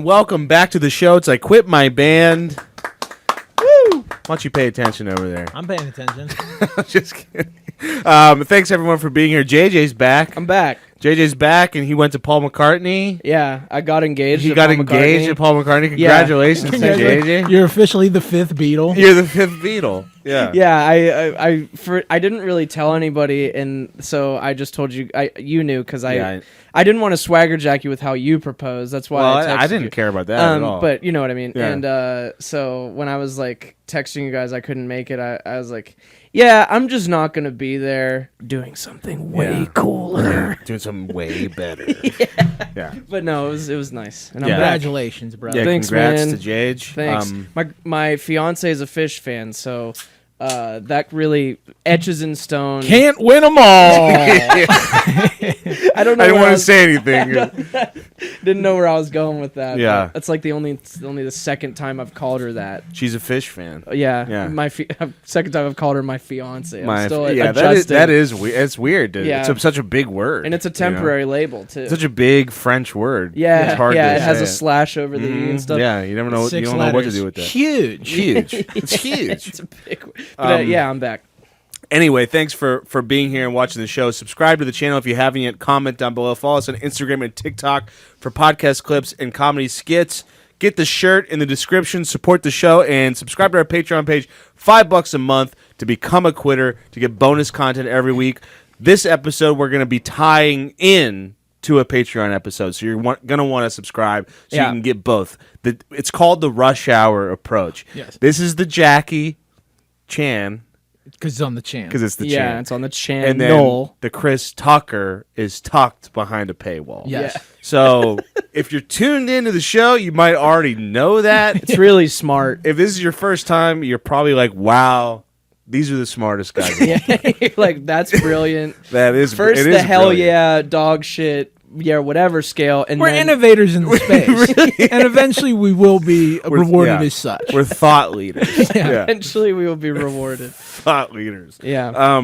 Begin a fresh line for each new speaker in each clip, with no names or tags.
and welcome back to the show. It's I Quit My Band. Woo! Why don't you pay attention over there?
I'm paying attention.
Just kidding. Thanks, everyone, for being here. JJ's back.
I'm back.
JJ's back, and he went to Paul McCartney.
Yeah, I got engaged.
He got engaged at Paul McCartney. Congratulations to JJ.
You're officially the fifth Beatle.
You're the fifth Beatle. Yeah.
Yeah, I didn't really tell anybody, and so I just told you. You knew because I didn't want to swagger jack you with how you proposed. That's why I
didn't care about that at all.
But you know what I mean.
Yeah.
And so when I was like texting you guys, I couldn't make it. I was like, yeah, I'm just not gonna be there doing something way cooler,
doing something way better. Yeah.
But no, it was nice. And
Congratulations, bro.
Yeah,
Thanks,
congrats
man.
to Jage.
Thanks. My fiance is a Fish fan, so that really etches in stone.
Can't win them all.
I don't know.
I didn't want to say anything.
Didn't know where I was going with that.
Yeah.
That's like only the second time I've called her that.
She's a Fish fan.
Yeah. My second time I've called her my fiance. I'm still
adjusting. That is weird. It's weird.
Yeah.
It's such a big word.
And it's a temporary label too.
Such a big French word.
Yeah.
It's hard to
it has
say
a slash over the E and stuff.
Yeah, you never know. You don't know what to do with that.
Huge.
It's huge.
It's a big word. But yeah, I'm back.
Anyway, thanks for being here and watching the show. Subscribe to the channel if you haven't yet. Comment down below. Follow us on Instagram and TikTok for podcast clips and comedy skits. Get the shirt in the description. Support the show and subscribe to our Patreon page. $5 a month to become a quitter, to get bonus content every week. This episode, we're going to be tying in to a Patreon episode, so you're going to want to subscribe so you can get both. It's called the Rush Hour approach.
Yes.
This is the Jackie Chan.
Because it's on the channel.
Because it's the
Yeah,
channel.
it's on the channel.
And then the Chris Tucker is tucked behind a paywall.
Yes.
Yeah.
So if you're tuned into the show, you might already know that.
It's really smart.
If this is your first time, you're probably like, wow, these are the smartest guys.
You're like, that's brilliant.
That is
First
it
the
is
hell
brilliant.
yeah, dog shit, yeah, whatever scale. And
We're
then,
innovators in the space. And eventually we will be rewarded as such.
We're thought leaders. Yeah.
eventually we will be rewarded.
Thought leaders.
Yeah.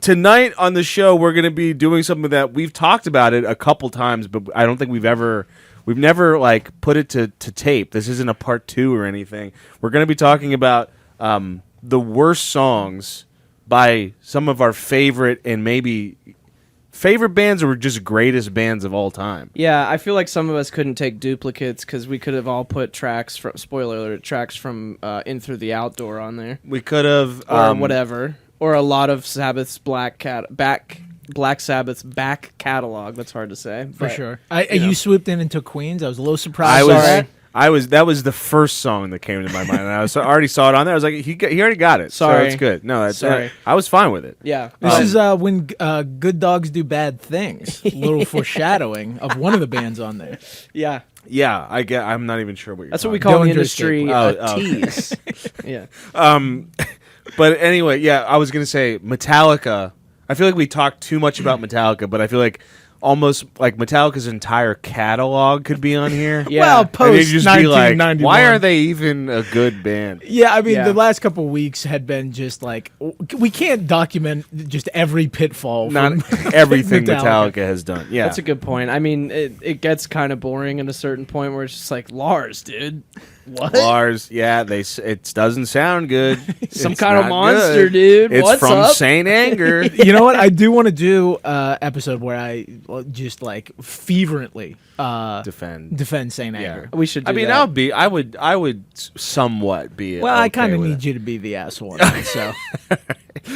Tonight on the show, we're going to be doing something that we've talked about it a couple times, but I don't think we've never like put it to tape. This isn't a part 2 or anything. We're going to be talking about the worst songs by some of our favorite and maybe favorite bands or just greatest bands of all time.
Yeah, I feel like some of us couldn't take duplicates because we could have all put tracks from, spoiler alert, tracks from In Through the Outdoor on there.
We could have...
Or whatever. Or a lot of Sabbath's Black Sabbath's back catalog. That's hard to say.
For
but,
sure. You swooped in and took Queens. I was a little surprised.
That was the first song that came to my mind. And I already saw it on there. I was like, he already got it.
Sorry.
So it's good. No,
Sorry.
I was fine with it.
Yeah.
This is when good dogs do bad things. A little foreshadowing of one of the bands on there.
Yeah.
Yeah, I'm not even sure what you're
That's what we
talking
call in the
Dillinger
industry
escape.
a tease. Yeah.
But anyway, yeah, I was going to say Metallica. I feel like we talked too much about Metallica, but I feel like almost like Metallica's entire catalog could be on here.
Yeah.
Well,
And
post
you'd just be like,
1991.
why are they even a good band?
Yeah, I mean,
Yeah.
the last couple of weeks had been just like, we can't document just every pitfall.
Not
from
everything Metallica has done. Yeah.
That's a good point. I mean, it gets kind of boring at a certain point where it's just like, Lars, dude. What?
Lars, yeah, it doesn't sound good.
Some
It's
kind of
not
monster,
good.
dude.
It's
What's
from
up?
Saint Anger.
You know what? I do want to do an episode where I just like fervently defend Saint Anger.
We should do
I mean,
that.
I would somewhat be.
Well, I kind of
with
need
it.
you to be the asshole on it, so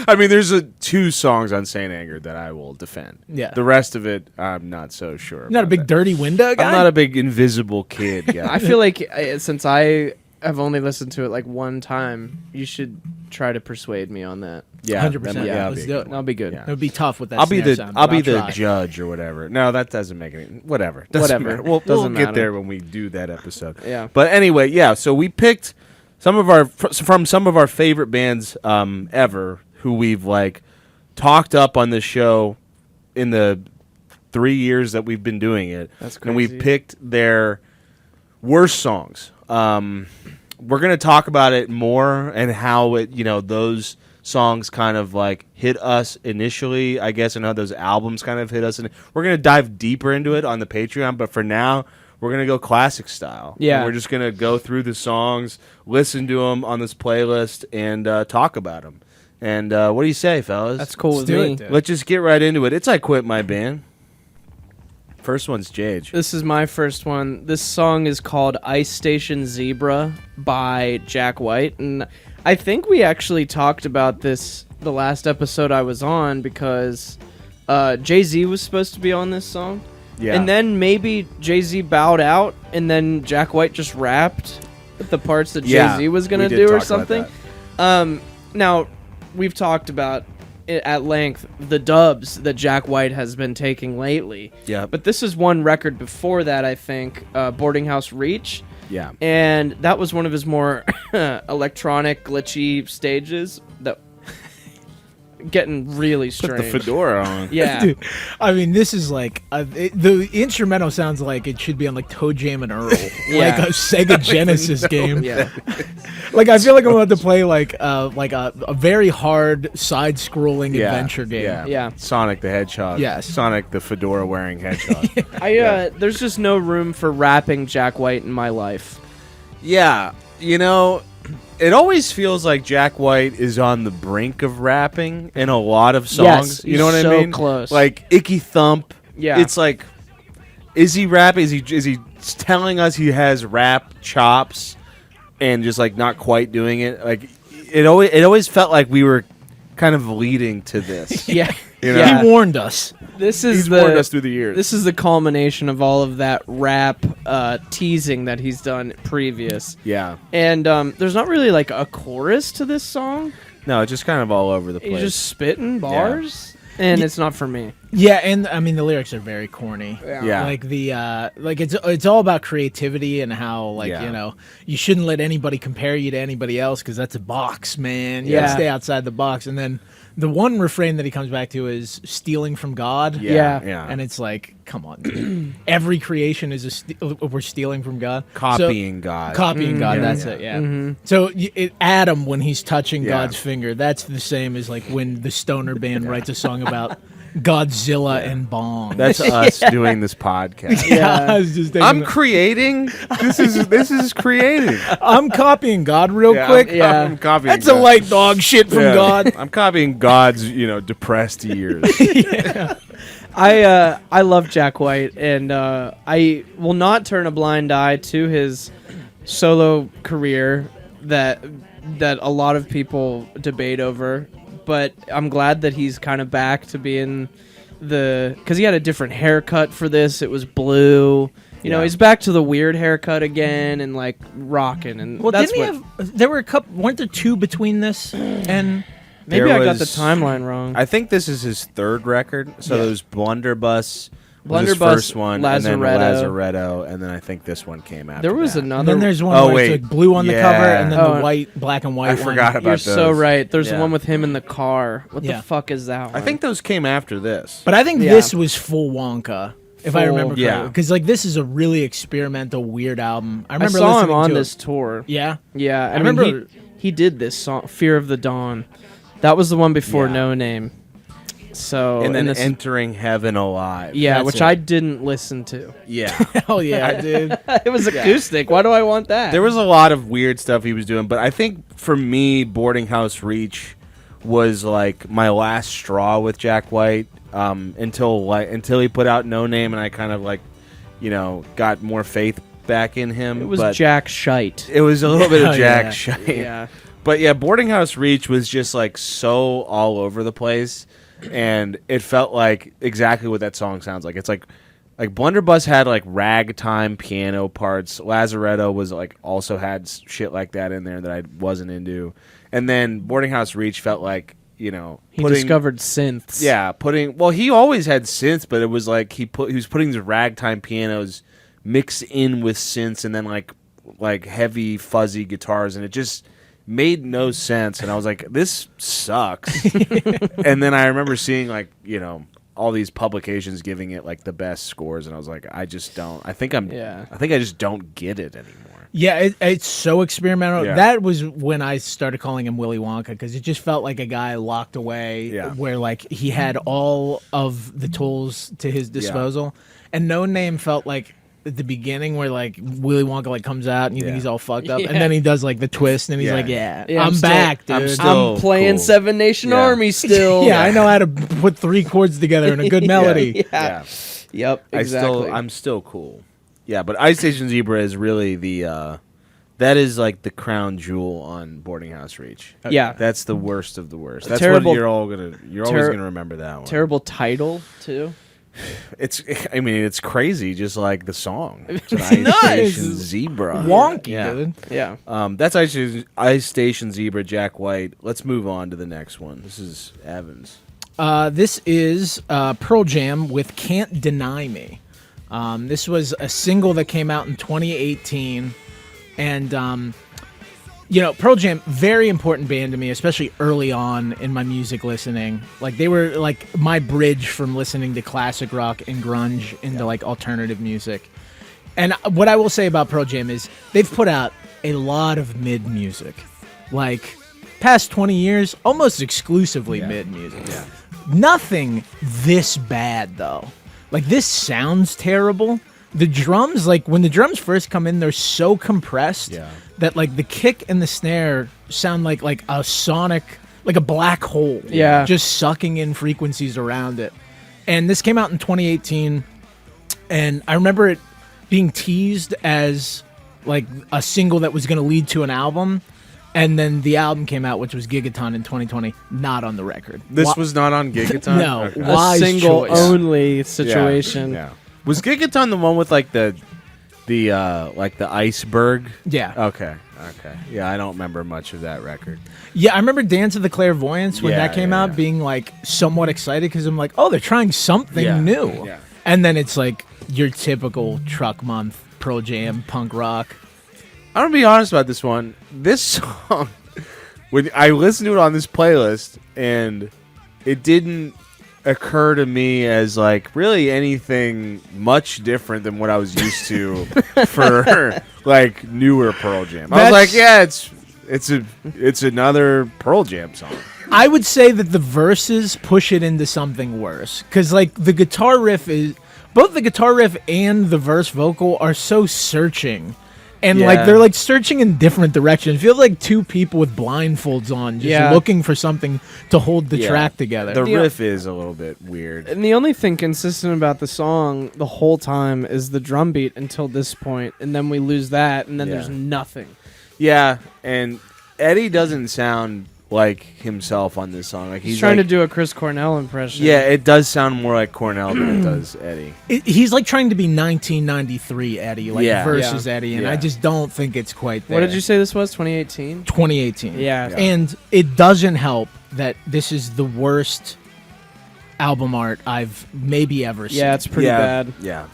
I mean, there's 2 songs on Saint Anger that I will defend.
Yeah.
The rest of it, I'm not so sure.
you're not a
about
big
that.
dirty window guy.
I'm not a big invisible kid guy.
I feel like since I have only listened to it like one time, you should try to persuade me on that.
Yeah,
100%.
yeah,
Let's do it.
That'll be good.
Yeah.
It would be tough with that.
I'll be
snare
the
sound,
I'll
but
be
I'll
the
try.
judge or whatever. No, that doesn't make any whatever. Doesn't
Whatever.
matter. We'll
Doesn't
get
matter.
there when we do that episode.
Yeah.
But anyway, yeah. So we picked some of our from some of our favorite bands ever who we've like talked up on this show in the 3 years that we've been doing it.
That's
And we
crazy.
picked their worst songs. We're gonna talk about it more and how it, those songs kind of like hit us initially, I guess, and how those albums kind of hit us. And we're gonna dive deeper into it on the Patreon. But for now, we're gonna go classic style.
Yeah.
And we're just gonna go through the songs, listen to them on this playlist, and talk about them. And what do you say, fellas?
That's cool
Let's
with
do
me.
it, dude.
Let's just get right into it. It's I Quit My Band. First one's Jage.
This is my first one. This song is called Ice Station Zebra by Jack White. And I think we actually talked about this the last episode I was on because Jay-Z was supposed to be on this song.
Yeah.
And then maybe Jay-Z bowed out and then Jack White just rapped the parts that Jay-Z was going to do or something. Now, we've talked about at length the dubs that Jack White has been taking lately.
Yeah.
But this is one record before that, I think, Boarding House Reach.
Yeah.
And that was one of his more electronic, glitchy stages that getting really
Put
strange.
the fedora on.
Yeah.
Dude, I mean, this is like the instrumental sounds like it should be on like Toe Jam and Earl, like a Sega Genesis game.
Yeah.
Like I feel like I'm about to play like a very hard side-scrolling adventure game.
Yeah.
Sonic the Hedgehog.
Yes.
Sonic the fedora wearing hedgehog.
There's just no room for rapping Jack White in my life.
Yeah, you know, it always feels like Jack White is on the brink of rapping in a lot of songs.
Yes,
you know what
he's
I
so
mean?
close.
Like Icky Thump.
Yeah.
It's like, is he rapping? Is he telling us he has rap chops and just like not quite doing it? Like it always felt like we were kind of leading to this.
Yeah.
You know?
Yeah.
He warned us.
He's warned us through the years.
This is the culmination of all of that rap teasing that he's done previous.
Yeah.
And there's not really like a chorus to this song.
No, it's just kind of all over the place.
He's just spitting bars, and it's not for me.
Yeah, and I mean the lyrics are very corny.
Yeah.
Like it's all about creativity and how you know you shouldn't let anybody compare you to anybody else because that's a box, man. You gotta
Yeah.
stay outside the box. And then the one refrain that he comes back to is stealing from God.
Yeah.
And it's like, come on, dude. Every creation is we're stealing from God.
Copying God.
Copying God,
Yeah.
that's it, yeah. So Adam, when he's touching
Yeah.
God's finger, that's the same as like when the stoner band writes a song about Godzilla and Bong.
That's us doing this podcast.
I was just thinking
I'm
that.
creating. This is creating.
I'm copying God real quick.
I'm copying.
That's
God.
a light dog shit from
Yeah.
God.
I'm copying God's, depressed years.
I love Jack White, and I will not turn a blind eye to his solo career that a lot of people debate over. But I'm glad that he's kind of back to being because he had a different haircut for this. It was blue. You know, he's back to the weird haircut again and like rocking. And
Well,
that's
didn't he have? There were a couple. Weren't there two between this and?
maybe
There
I got the
was-
timeline wrong.
I think this is his third record. So
Yeah.
there's Blunderbuss. Was his
Blunderbuss,
first one, and then
Lazaretto.
Lazaretto, and then I think this one came after.
There was
that.
And
another.
then there's one
Oh,
where
wait.
it's like blue on the
Yeah.
cover, and then
Oh,
the white, black and white.
I
one.
forgot about
You're
those.
so right. There's
Yeah.
the one with him in the car. What
Yeah.
the fuck is that one?
I think those came after this.
But I think
Yeah.
this was full Wonka, if I
Full-
remember correctly.
yeah.
Because like this is a really experimental, weird album. I
I
remember
saw him
listening
on
to
this
it.
tour.
Yeah.
Yeah, I
remember-
mean, he did this song, "Fear of the Dawn." That was the one before
Yeah.
No Name. So
And then
this,
Entering Heaven Alive.
yeah,
That's
which
it.
I didn't listen to.
Yeah.
Hell yeah, dude.
It was acoustic. Why do I want that?
There was a lot of weird stuff he was doing, but I think for me, Boarding House Reach was like my last straw with Jack White until he put out No Name, and I kind of got more faith back in him.
It was
but
Jack Shite.
It was a little bit of
Oh,
Jack
yeah.
shite.
Yeah.
But yeah, Boarding House Reach was just like so all over the place, and it felt like exactly what that song sounds like. It's like Blunderbuss had like ragtime piano parts. Lazaretto was like also had shit like that in there that I wasn't into, and then Boarding House Reach felt like
He discovered synths.
Yeah, he always had synths, but it was like he was putting these ragtime pianos mixed in with synths, and then like heavy fuzzy guitars, and it just made no sense. And I was like, this sucks. And then I remember seeing all these publications giving it like the best scores, and I was like, I just think I just don't get it anymore.
Yeah, it's so experimental.
Yeah.
That was when I started calling him Willy Wonka because it just felt like a guy locked away where like he had all of the tools to his disposal. And No Name felt like at the beginning where like Willy Wonka like comes out and you think
Yeah.
he's all fucked up,
Yeah.
and then he does like the twist and he's
Yeah.
like, yeah,
Yeah,
I'm
I'm still-
back, dude.
I'm still-
I'm playing
cool.
Seven Nation
Yeah.
Army still.
yeah, I know how to put 3 chords together in a good melody.
Yeah. Yep. Exactly.
I'm still cool. Yeah, but Ice Station Zebra is really the that is like the crown jewel on Boarding House Reach.
Yeah.
That's the worst of the worst. That's
Terrible-
what you're always gonna remember that one.
Terrible title too.
It's crazy, just like the song. It's an
It's nuts.
Ice Station Zebra.
Wonky,
Yeah.
dude.
Yeah.
That's Ice Station Zebra, Jack White. Let's move on to the next one. This is Evans.
This is Pearl Jam with "Can't Deny Me." This was a single that came out in 2018, and Pearl Jam, very important band to me, especially early on in my music listening. Like they were like my bridge from listening to classic rock and grunge into like alternative music. And what I will say about Pearl Jam is they've put out a lot of mid music, like past 20 years, almost exclusively mid music.
Yeah.
Nothing this bad though. Like this sounds terrible. The drums, like when the drums first come in, they're so compressed that like the kick and the snare sound like a sonic, like a black hole.
Yeah.
Just sucking in frequencies around it. And this came out in 2018, and I remember it being teased as like a single that was going to lead to an album. And then the album came out, which was Gigaton in 2020, not on the record.
This was not on Gigaton?
No.
Okay.
A
Wise
single
choice.
only situation.
Yeah. Was Gigaton the one with like the iceberg?
Yeah.
Okay. Yeah, I don't remember much of that record.
Yeah, I remember Dance of the Clairvoyants when
Yeah,
that came
yeah,
out,
yeah.
being like somewhat excited because I'm like, oh, they're trying something
Yeah,
new.
yeah.
And then it's like your typical truck month, Pearl Jam, punk rock.
I'm gonna be honest about this one. This song, when I listened to it on this playlist, and it didn't occur to me as like really anything much different than what I was used to for like newer Pearl Jam. I was like, yeah, it's another Pearl Jam song.
I would say that the verses push it into something worse because like the guitar riff is both the guitar riff and the verse vocal are so searching. And
Yeah.
like they're like searching in different directions. It feels like 2 people with blindfolds on, just looking for something to hold the
Yeah.
track together.
The
Yeah.
riff is a little bit weird.
And the only thing consistent about the song the whole time is the drum beat until this point, and then we lose that, and then
Yeah.
there's nothing.
Yeah, and Eddie doesn't sound like himself on this song. Like
He's
he's
trying
like,
to do a Chris Cornell impression.
Yeah, it does sound more like Cornell than it does Eddie.
He's like trying to be 1993 Eddie, like
Yeah.
versus
Yeah.
Eddie, and
Yeah.
I just don't think it's quite there.
What did you say this was? 2018?
2018.
Yeah.
Yeah.
And it doesn't help that this is the worst album art I've maybe ever seen.
Yeah, it's pretty bad.
Yeah.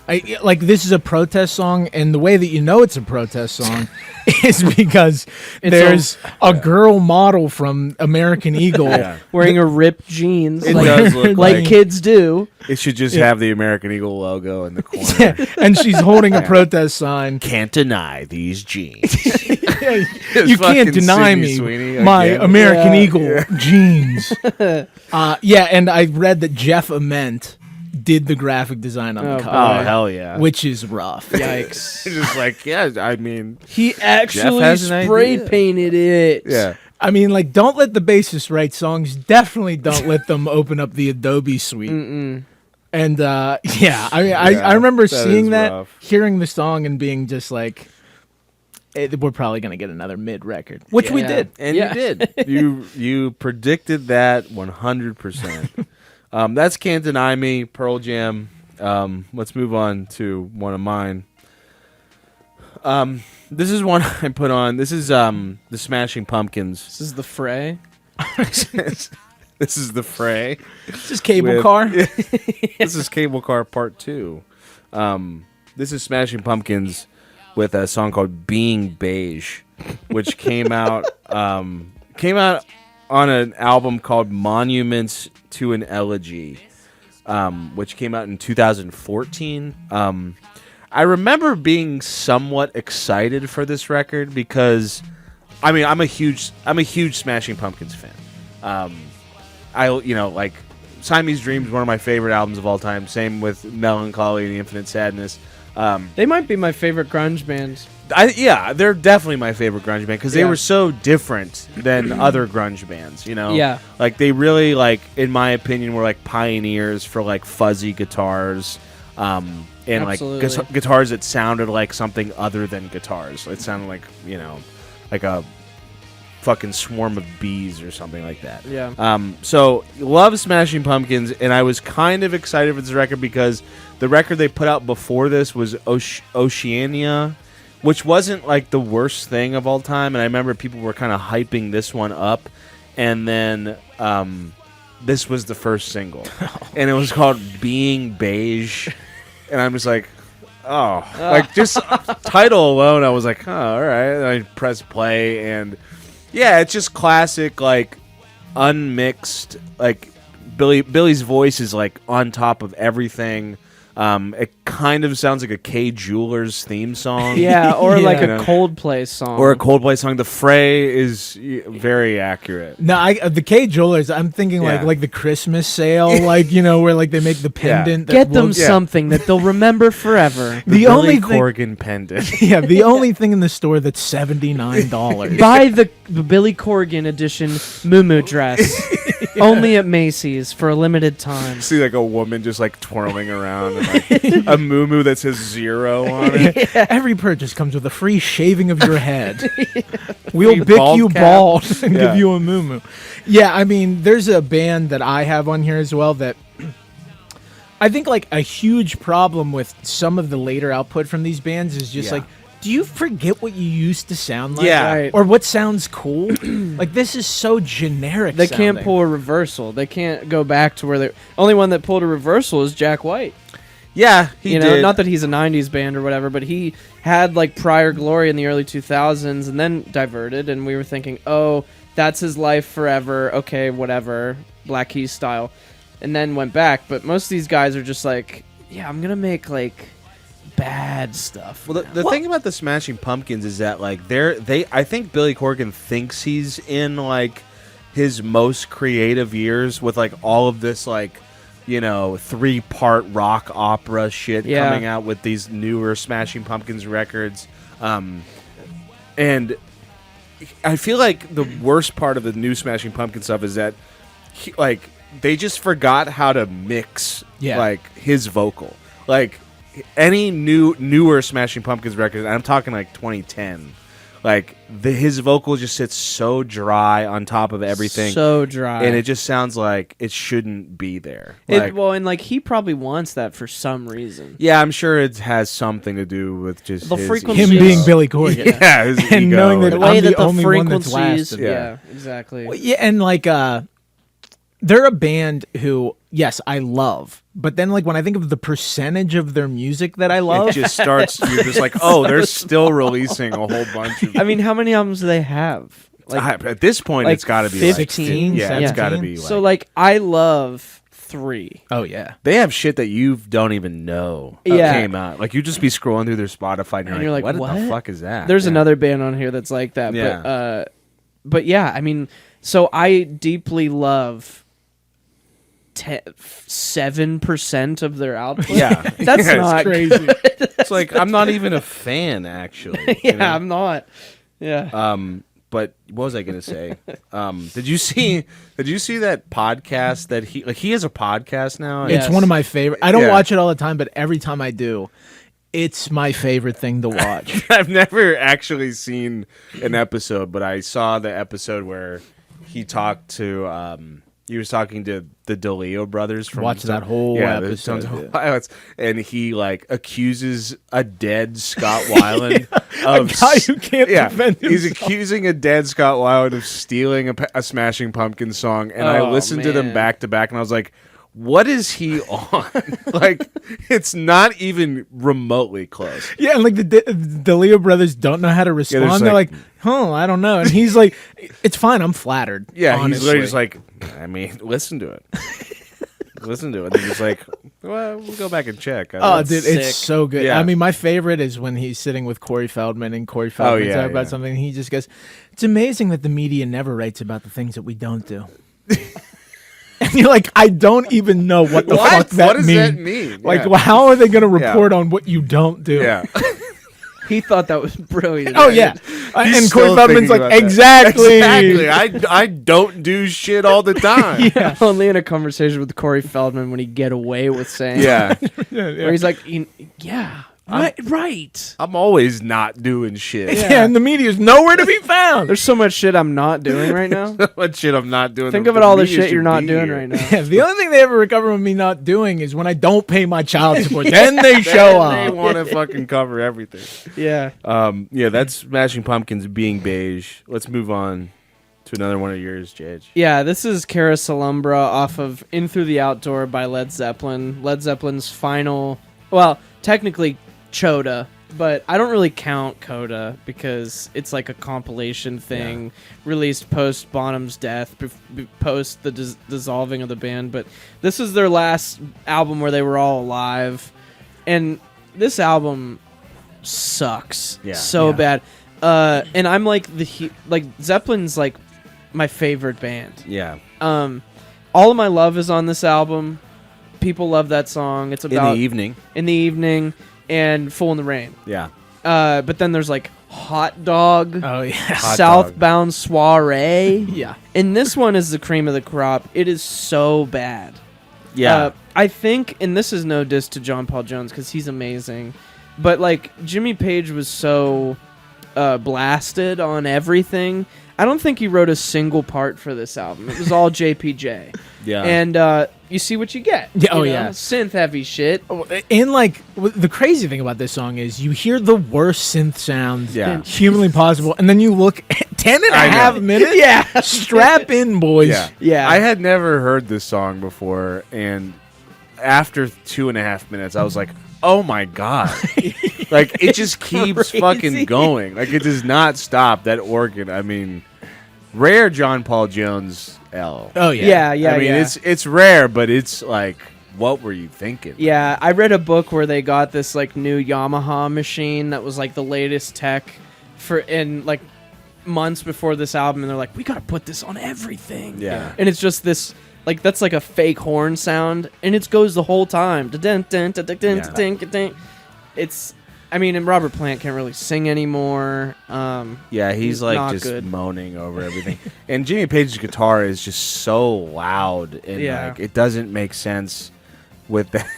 Like this is a protest song, and the way that you know it's a protest song is because
It's
there's a girl model from American Eagle.
Yeah.
Wearing a ripped jeans,
It
like,
does look
like
like
kids do.
it should just have the American Eagle logo in the corner.
And she's holding a protest sign.
Can't deny these jeans.
You
fucking
can't deny
Sydney
me
Sweeney
my
again.
American
Yeah.
Eagle jeans. And I read that Jeff Ament did the graphic design on
Oh,
the
Oh,
cover,
hell yeah.
which is rough.
Yikes.
It's just like, yeah, I mean,
He actually
has an
spray
idea.
painted it.
yeah.
I mean, like, don't let the bassist write songs. Definitely don't let them open up the Adobe suite.
Mm-mm.
And I mean, I
Yeah,
remember
that
seeing
is
that,
rough.
hearing the song, and being just like, we're probably gonna get another mid record, which we
Yeah.
did.
And
Yeah.
you did. You predicted that 100%. That's Can't Deny Me, Pearl Jam. Let's move on to one of mine. This is one I put on. This is the Smashing Pumpkins.
This is the fray.
This is the Fray.
This is Cable
With-
Car.
This is Cable Car Part 2. This is Smashing Pumpkins with a song called Being Beige, which came out on an album called Monuments to an Elegy, which came out in 2014. I remember being somewhat excited for this record because, I mean, I'm a huge Smashing Pumpkins fan. Siamese Dream is one of my favorite albums of all time. Same with Melancholy and the Infinite Sadness.
They might be my favorite grunge band.
They're definitely my favorite grunge band because they
Yeah.
were so different than other grunge bands, you know?
Yeah.
Like, they really, like, in my opinion, were, like, pioneers for, like, fuzzy guitars, and,
Absolutely.
like, guitars that sounded like something other than guitars. It sounded like, you know, like a fucking swarm of bees or something like that.
Yeah.
So, love Smashing Pumpkins, and I was kind of excited for this record because the record they put out before this was Oceania, which wasn't like the worst thing of all time, and I remember people were kind of hyping this one up, and then this was the first single, and it was called Being Beige, and I'm just like, oh, like just title alone, I was like, oh, all right, and I pressed play, and yeah, it's just classic, like unmixed, like Billy's voice is like on top of everything. It kind of sounds like a K Jewelers theme song.
Yeah, or like
Yeah.
a Coldplay song.
Or a Coldplay song. The fray is very accurate.
No, the K Jewelers. I'm thinking
Yeah.
like the Christmas sale, like where like they make the pendant. that
Get them
will-
something that they'll remember forever.
The
Billy
only thing,
Corgan pendant.
yeah, the only thing in the store that's $79.
Buy the Billy Corgan edition Moo dress. Only at Macy's for a limited time.
See like a woman just like twirling around and like a moo that says 0 on it.
Every purchase comes with a free shaving of your head. We'll
Free
pick
bald
you
cap.
bald and
Yeah.
give you a moo. Yeah, I mean, there's a band that I have on here as well that I think like a huge problem with some of the later output from these bands is just
Yeah.
like, do you forget what you used to sound like?
Yeah.
Right.
Or what sounds cool? Like, this is so generic.
They can't
sounding.
pull a reversal. They can't go back to where they. Only one that pulled a reversal is Jack White.
Yeah, he
You know,
did.
not that he's a '90s band or whatever, but he had like prior glory in the early 2000s and then diverted, and we were thinking, oh, that's his life forever. Okay, whatever, Black Keys style, and then went back. But most of these guys are just like, yeah, I'm gonna make like bad stuff.
Well, the thing about the Smashing Pumpkins is that like I think Billy Corgan thinks he's in like his most creative years with like all of this like, you know, 3-part rock opera shit
Yeah.
coming out with these newer Smashing Pumpkins records. And I feel like the worst part of the new Smashing Pumpkins stuff is that like they just forgot how to mix like his vocal. Like any newer Smashing Pumpkins record, and I'm talking like 2010, like his vocal just sits so dry on top of everything,
So dry,
and it just sounds like it shouldn't be there. Like,
and like he probably wants that for some reason.
yeah, I'm sure it has something to do with just
The
his
frequency
Him
Yes.
being Billy Corgan.
Yeah, his
And
ego.
knowing that
The
I'm
way
the
that the
only one that's
frequencies,
lasted.
yeah, exactly.
Well, yeah, and like they're a band who, yes, I love, but then like when I think of the percentage of their music that I love,
it just starts. You're just like, oh, they're still releasing a whole bunch of.
I mean, how many albums do they have?
At this point,
like
it's got to be
16,
like, yeah, it's
17?
got to be. Like,
So like, I love 3.
oh yeah,
they have shit that you don't even know
Yeah.
came out. Like you just be scrolling through their Spotify and you're, like, what the
what?
fuck is that?
There's
Yeah.
another band on here that's like that.
Yeah.
But yeah, I mean, so I deeply love 7% of their output.
Yeah,
That's
Yeah,
not
crazy.
It's like I'm not even a fan actually.
Yeah,
you know?
I'm not. Yeah.
But what was I gonna say? Did you see that podcast that he has a podcast now?
Yeah.
It's
Yes.
one of my favorite. I don't
Yeah.
watch it all the time, but every time I do, it's my favorite thing to watch.
I've never actually seen an episode, but I saw the episode where he talked to he was talking to the DeLeo brothers from
Watch that whole
the
episode,
Sons of
yeah.
Violence, and he like accuses a dead Scott Weiland of
guy who can't defend
He's
himself.
accusing a dead Scott Weiland of stealing a Smashing Pumpkins song, and I
Oh,
listened to them
man.
back to back, and I was like, what is he on? Like, it's not even remotely close.
Yeah, and like the Leo brothers don't know how to respond.
just
They're
like-
like, "Huh, I don't know." And he's like, "It's fine. I'm flattered."
Yeah,
honestly.
he's literally just like, I mean, listen to it. Listen to it. And he's like, well, we'll go back and check.
Oh, dude,
sick.
it's so good.
Yeah.
I mean, my favorite is when he's sitting with Corey Feldman and Corey Feldman
yeah,
talk about
yeah.
something. And he just goes, "It's amazing that the media never writes about the things that we don't do." And you're like, I don't even know what the fuck that
what does
means.
that mean?
Like,
Yeah.
how are they going to report on what you don't do?
Yeah.
He thought that was brilliant.
Oh yeah, and
He's
Corey
still
Feldman's
thinking
like,
about that.
exactly.
Exactly. I don't do shit all the time.
Yeah.
Only in a conversation with Corey Feldman when he get away with saying,
Yeah.
where he's like, yeah, right.
I'm always not doing shit.
Yeah, and the media's nowhere to be found.
There's so much shit I'm not doing right now.
What shit I'm not doing.
Think of it all the shit you're not doing right now.
Yeah, the only thing they ever recover from me not doing is when I don't pay my child support. Then they show
They
up.
want to fucking cover everything.
Yeah.
Yeah, that's Smashing Pumpkins being beige. Let's move on to another one of yours, Jage.
Yeah, this is carouselambra off of In Through the Outdoor by Led Zeppelin. Led Zeppelin's final, well, technically Coda, but I don't really count Coda because it's like a compilation thing released post Bonham's death, post the dissolving of the band. But this is their last album where they were all alive, and this album sucks so bad. And I'm like like Zeppelin's like my favorite band.
Yeah.
All of My Love is on this album. People love that song. It's about
In the evening.
And Fool in the Rain.
Yeah.
But then there's like Hot Dog,
Oh yeah.
Hot
Southbound Soiree.
Yeah.
And this one is the cream of the crop. It is so bad.
Yeah.
I think, and this is no diss to John Paul Jones because he's amazing, but like Jimmy Page was so blasted on everything. I don't think he wrote a single part for this album. It was all JPJ.
Yeah.
And you see what you get.
Yeah,
you
oh,
know?
yeah.
Synth heavy shit.
And like the crazy thing about this song is you hear the worst synth sounds humanly possible, and then you look at 10 and a half minutes.
Yeah.
Strap in, boys.
Yeah.
Yeah.
I had never heard this song before, and after 2.5 minutes, I was like, oh my God. Like, it just keeps
crazy.
fucking going. Like, it does not stop. That organ, I mean, rare John Paul Jones L.
Oh yeah.
Yeah,
I mean, it's rare, but it's like, what were you thinking?
Yeah, I read a book where they got this like new Yamaha machine that was like the latest tech for in like months before this album, and they're like, we gotta put this on everything.
Yeah.
And it's just this like that's like a fake horn sound, and it goes the whole time. It's, I mean, and Robert Plant can't really sing anymore.
Yeah, he's like
not
just
good.
moaning over everything. And Jimmy Page's guitar is just so loud, and like it doesn't make sense with that.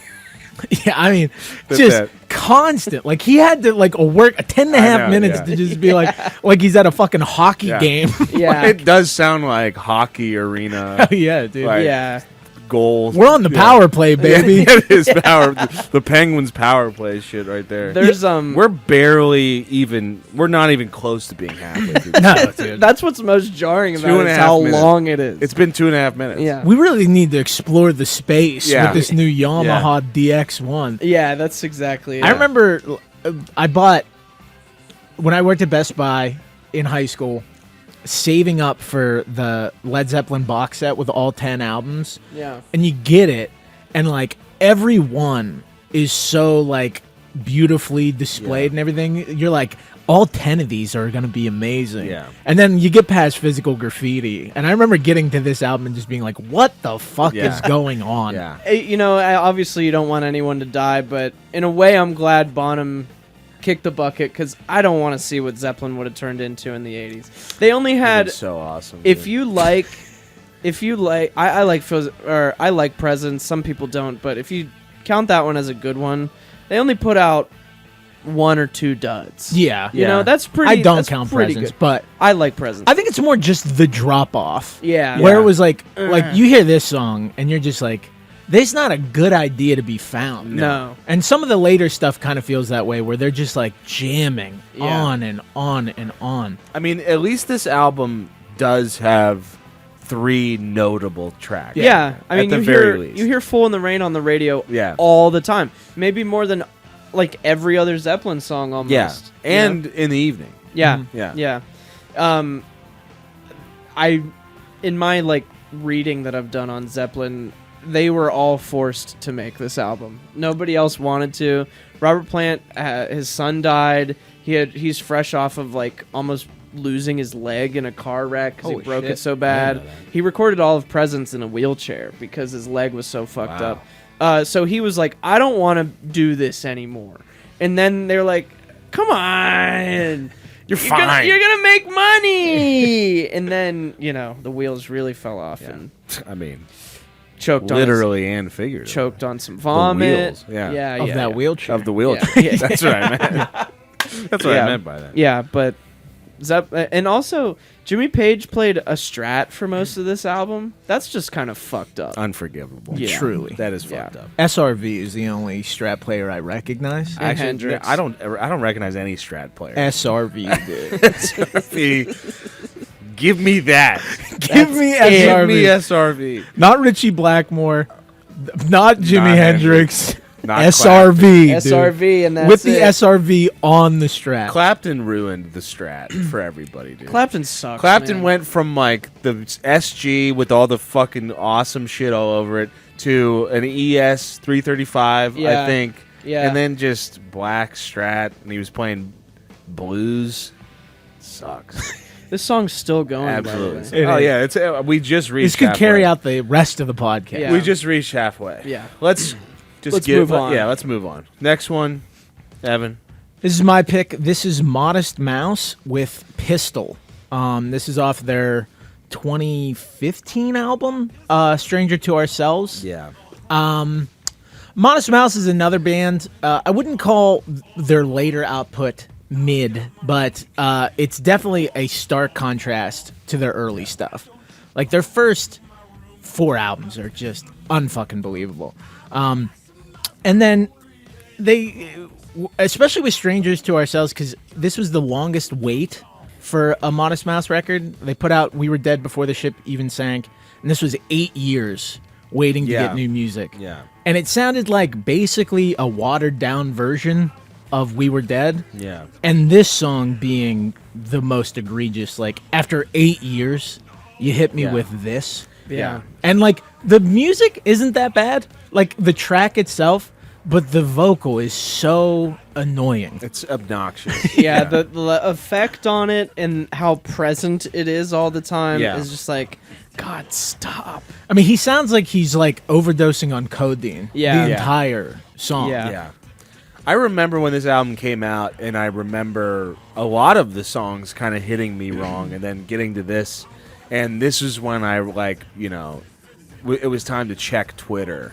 Yeah, I mean,
With
just
that.
constant. Like he had to like work 10 and a
I
half
know,
minutes
yeah.
to just be like he's at a fucking hockey game.
Yeah.
It does sound like hockey arena
Yeah, dude.
Like-
Yeah.
goals.
We're on the power play, baby.
Yeah, it is power. The Penguins power play shit right there.
There's
We're barely even. We're not even close to being halfway through.
No, dude.
That's what's most jarring about
2.5
it is how
minutes.
long it is.
It's been 2.5 minutes.
yeah.
We really need to explore the space
Yeah.
with this new Yamaha DX1.
Yeah, that's exactly it.
I remember I bought, when I worked at Best Buy in high school, saving up for the Led Zeppelin box set with all 10 albums.
Yeah.
And you get it, and like every one is so like beautifully displayed and everything. You're like, all 10 of these are going to be amazing.
Yeah.
And then you get past Physical Graffiti, and I remember getting to this album and just being like, what the fuck
Yeah.
is going on?
Yeah.
You know, obviously you don't want anyone to die, but in a way I'm glad Bonham kicked the bucket because I don't want to see what Zeppelin would have turned into in the 80s. They only had,
It's so awesome.
if
dude.
you like, I like I like Presence. Some people don't, but if you count that one as a good one, they only put out 1 or 2 duds.
Yeah.
You know, that's pretty.
I don't
that's
count
pretty
Presents,
good.
but
I like Presence.
I think it's more just the drop off.
Yeah.
Where it was like you hear this song and you're just like, this not a good idea to be found.
No.
And some of the later stuff kind of feels that way, where they're just like jamming
Yeah.
on and on and on.
I mean, at least this album does have 3 notable tracks.
Yeah, I mean,
at the
you
very
hear
least.
you hear "Fool in the Rain" on the radio
Yeah.
all the time. Maybe more than like every other Zeppelin song almost.
Yeah,
you know?
and in the evening.
yeah,
Yeah.
yeah. I in my like reading that I've done on Zeppelin, they were all forced to make this album. Nobody else wanted to. Robert Plant, his son died. He's fresh off of like almost losing his leg in a car wreck because he
Holy
broke
shit.
it so
I
bad.
didn't know that.
He recorded all of Presence in a wheelchair because his leg was so fucked
Wow.
up. So he was like, I don't want to do this anymore. And then they're like, come on.
You're fine.
You're gonna make money. And then, the wheels really fell off and
I mean,
choked on
literally and figuratively.
choked on some vomit.
wheels, yeah.
Yeah,
Of
yeah,
that
yeah.
wheelchair.
Of the wheelchair.
Yeah.
That's what I meant. That's what
Yeah.
I meant by that.
Yeah, but and also Jimmy Page played a Strat for most of this album. That's just kind of fucked up.
Unforgivable.
Yeah.
Truly.
That is
Yeah.
fucked up.
SRV is the only Strat player I recognize.
And Hendrix.
I don't recognize any Strat player.
SRV, dude.
Give me that.
Give me
Give me
SRV.
SRV.
Not Richie Blackmore. Not Jimi
Not
Hendrix.
Not
SRV, dude.
SRV, and that's
With the
it.
SRV on the Strat.
Clapton ruined the Strat for everybody, dude.
Clapton sucks.
Clapton
man.
went from like the SG with all the fucking awesome shit all over it to an ES 335,
Yeah.
I think.
Yeah.
And then just black Strat, and he was playing blues. Sucks.
This song's still going.
Absolutely.
By the way.
It
Oh
is.
yeah, it's we just reached.
This could
halfway.
carry out the rest of the podcast.
Yeah.
We just reached halfway.
Yeah.
Let's just
Let's move on.
Yeah, let's move on. Next one, Evan.
This is my pick. This is Modest Mouse with Pistol. This is off their 2015 album, Stranger to Ourselves.
Yeah.
Modest Mouse is another band. I wouldn't call their later output mid, but it's definitely a stark contrast to their early stuff. Like their first 4 albums are just unfucking believable. And then they, especially with Strangers to Ourselves, because this was the longest wait for a Modest Mouse record. They put out We Were Dead Before the Ship Even Sank, and this was 8 years waiting to
Yeah.
get new music.
Yeah.
And it sounded like basically a watered down version of We Were Dead.
Yeah.
And this song being the most egregious. Like, after 8 years, you hit me
Yeah.
with this.
Yeah.
And, like, the music isn't that bad. Like, the track itself, but the vocal is so annoying.
It's obnoxious.
Yeah, the effect on it and how present it is all the time
Yeah.
is just like, God, stop.
I mean, he sounds like he's, like, overdosing on codeine.
Yeah.
The
Yeah.
entire song.
Yeah.
Yeah. I remember when this album came out, and I remember a lot of the songs kind of hitting me wrong, and then getting to this, and this is when I, like, it was time to check Twitter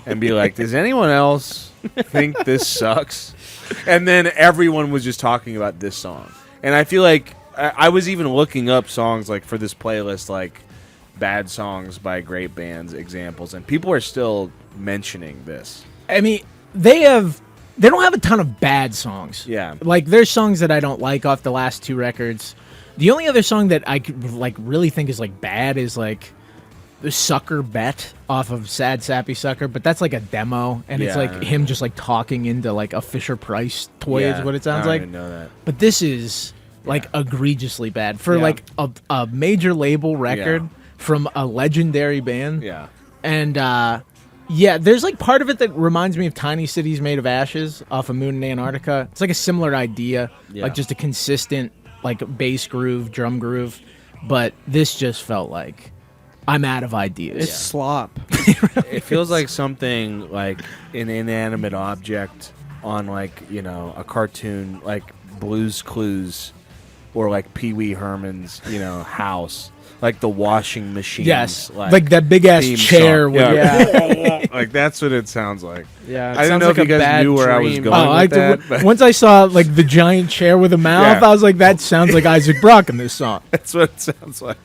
and be like, does anyone else think this sucks? And then everyone was just talking about this song. And I feel like I was even looking up songs, like, for this playlist, like, bad songs by great bands examples, and people are still mentioning this.
I mean, they don't have a ton of bad songs.
Yeah.
Like, there's songs that I don't like off the last 2 records. The only other song that I could, like, really think is, like, bad is, like, the Sucker Bet off of Sad Sappy Sucker, but that's, like, a demo, and it's,
Yeah.
like, him just, like, talking into, like, a Fisher-Price toy is what it sounds
I
like.
don't even know that.
But this is, like, egregiously bad. For,
Yeah.
like, a major label record
Yeah.
from a legendary band.
Yeah.
And, yeah, there's like part of it that reminds me of Tiny Cities Made of Ashes off of Moon in Antarctica. It's like a similar idea,
Yeah.
like just a consistent like bass groove, drum groove. But this just felt like I'm out of ideas.
It's slop.
It feels like something like an inanimate object on, like, a cartoon, like Blue's Clues or like Pee Wee Herman's, house. Like the washing machine.
Yes, like that big ass
theme
chair
song.
with
Yeah.
Like that's what it sounds like.
Yeah. It
I didn't
sounds
know
like
if you
a
guys
bad
knew where I was
dream.
going.
Oh,
with that, but
once I saw like the giant chair with a mouth,
Yeah.
I was like, that sounds like Isaac Brock in this song.
that's what it sounds like.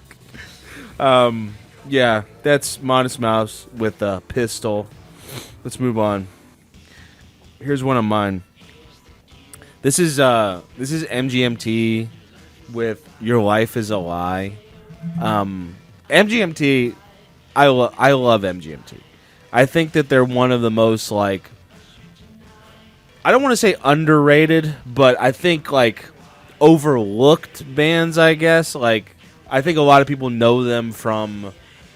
Yeah, that's Modest Mouse with a pistol. Let's move on. Here's one of mine. This is MGMT with Your Life Is a Lie. MGMT, I love MGMT. I think that they're one of the most, like, I don't want to say underrated, but I think, like, overlooked bands, I guess. Like, I think a lot of people know them from,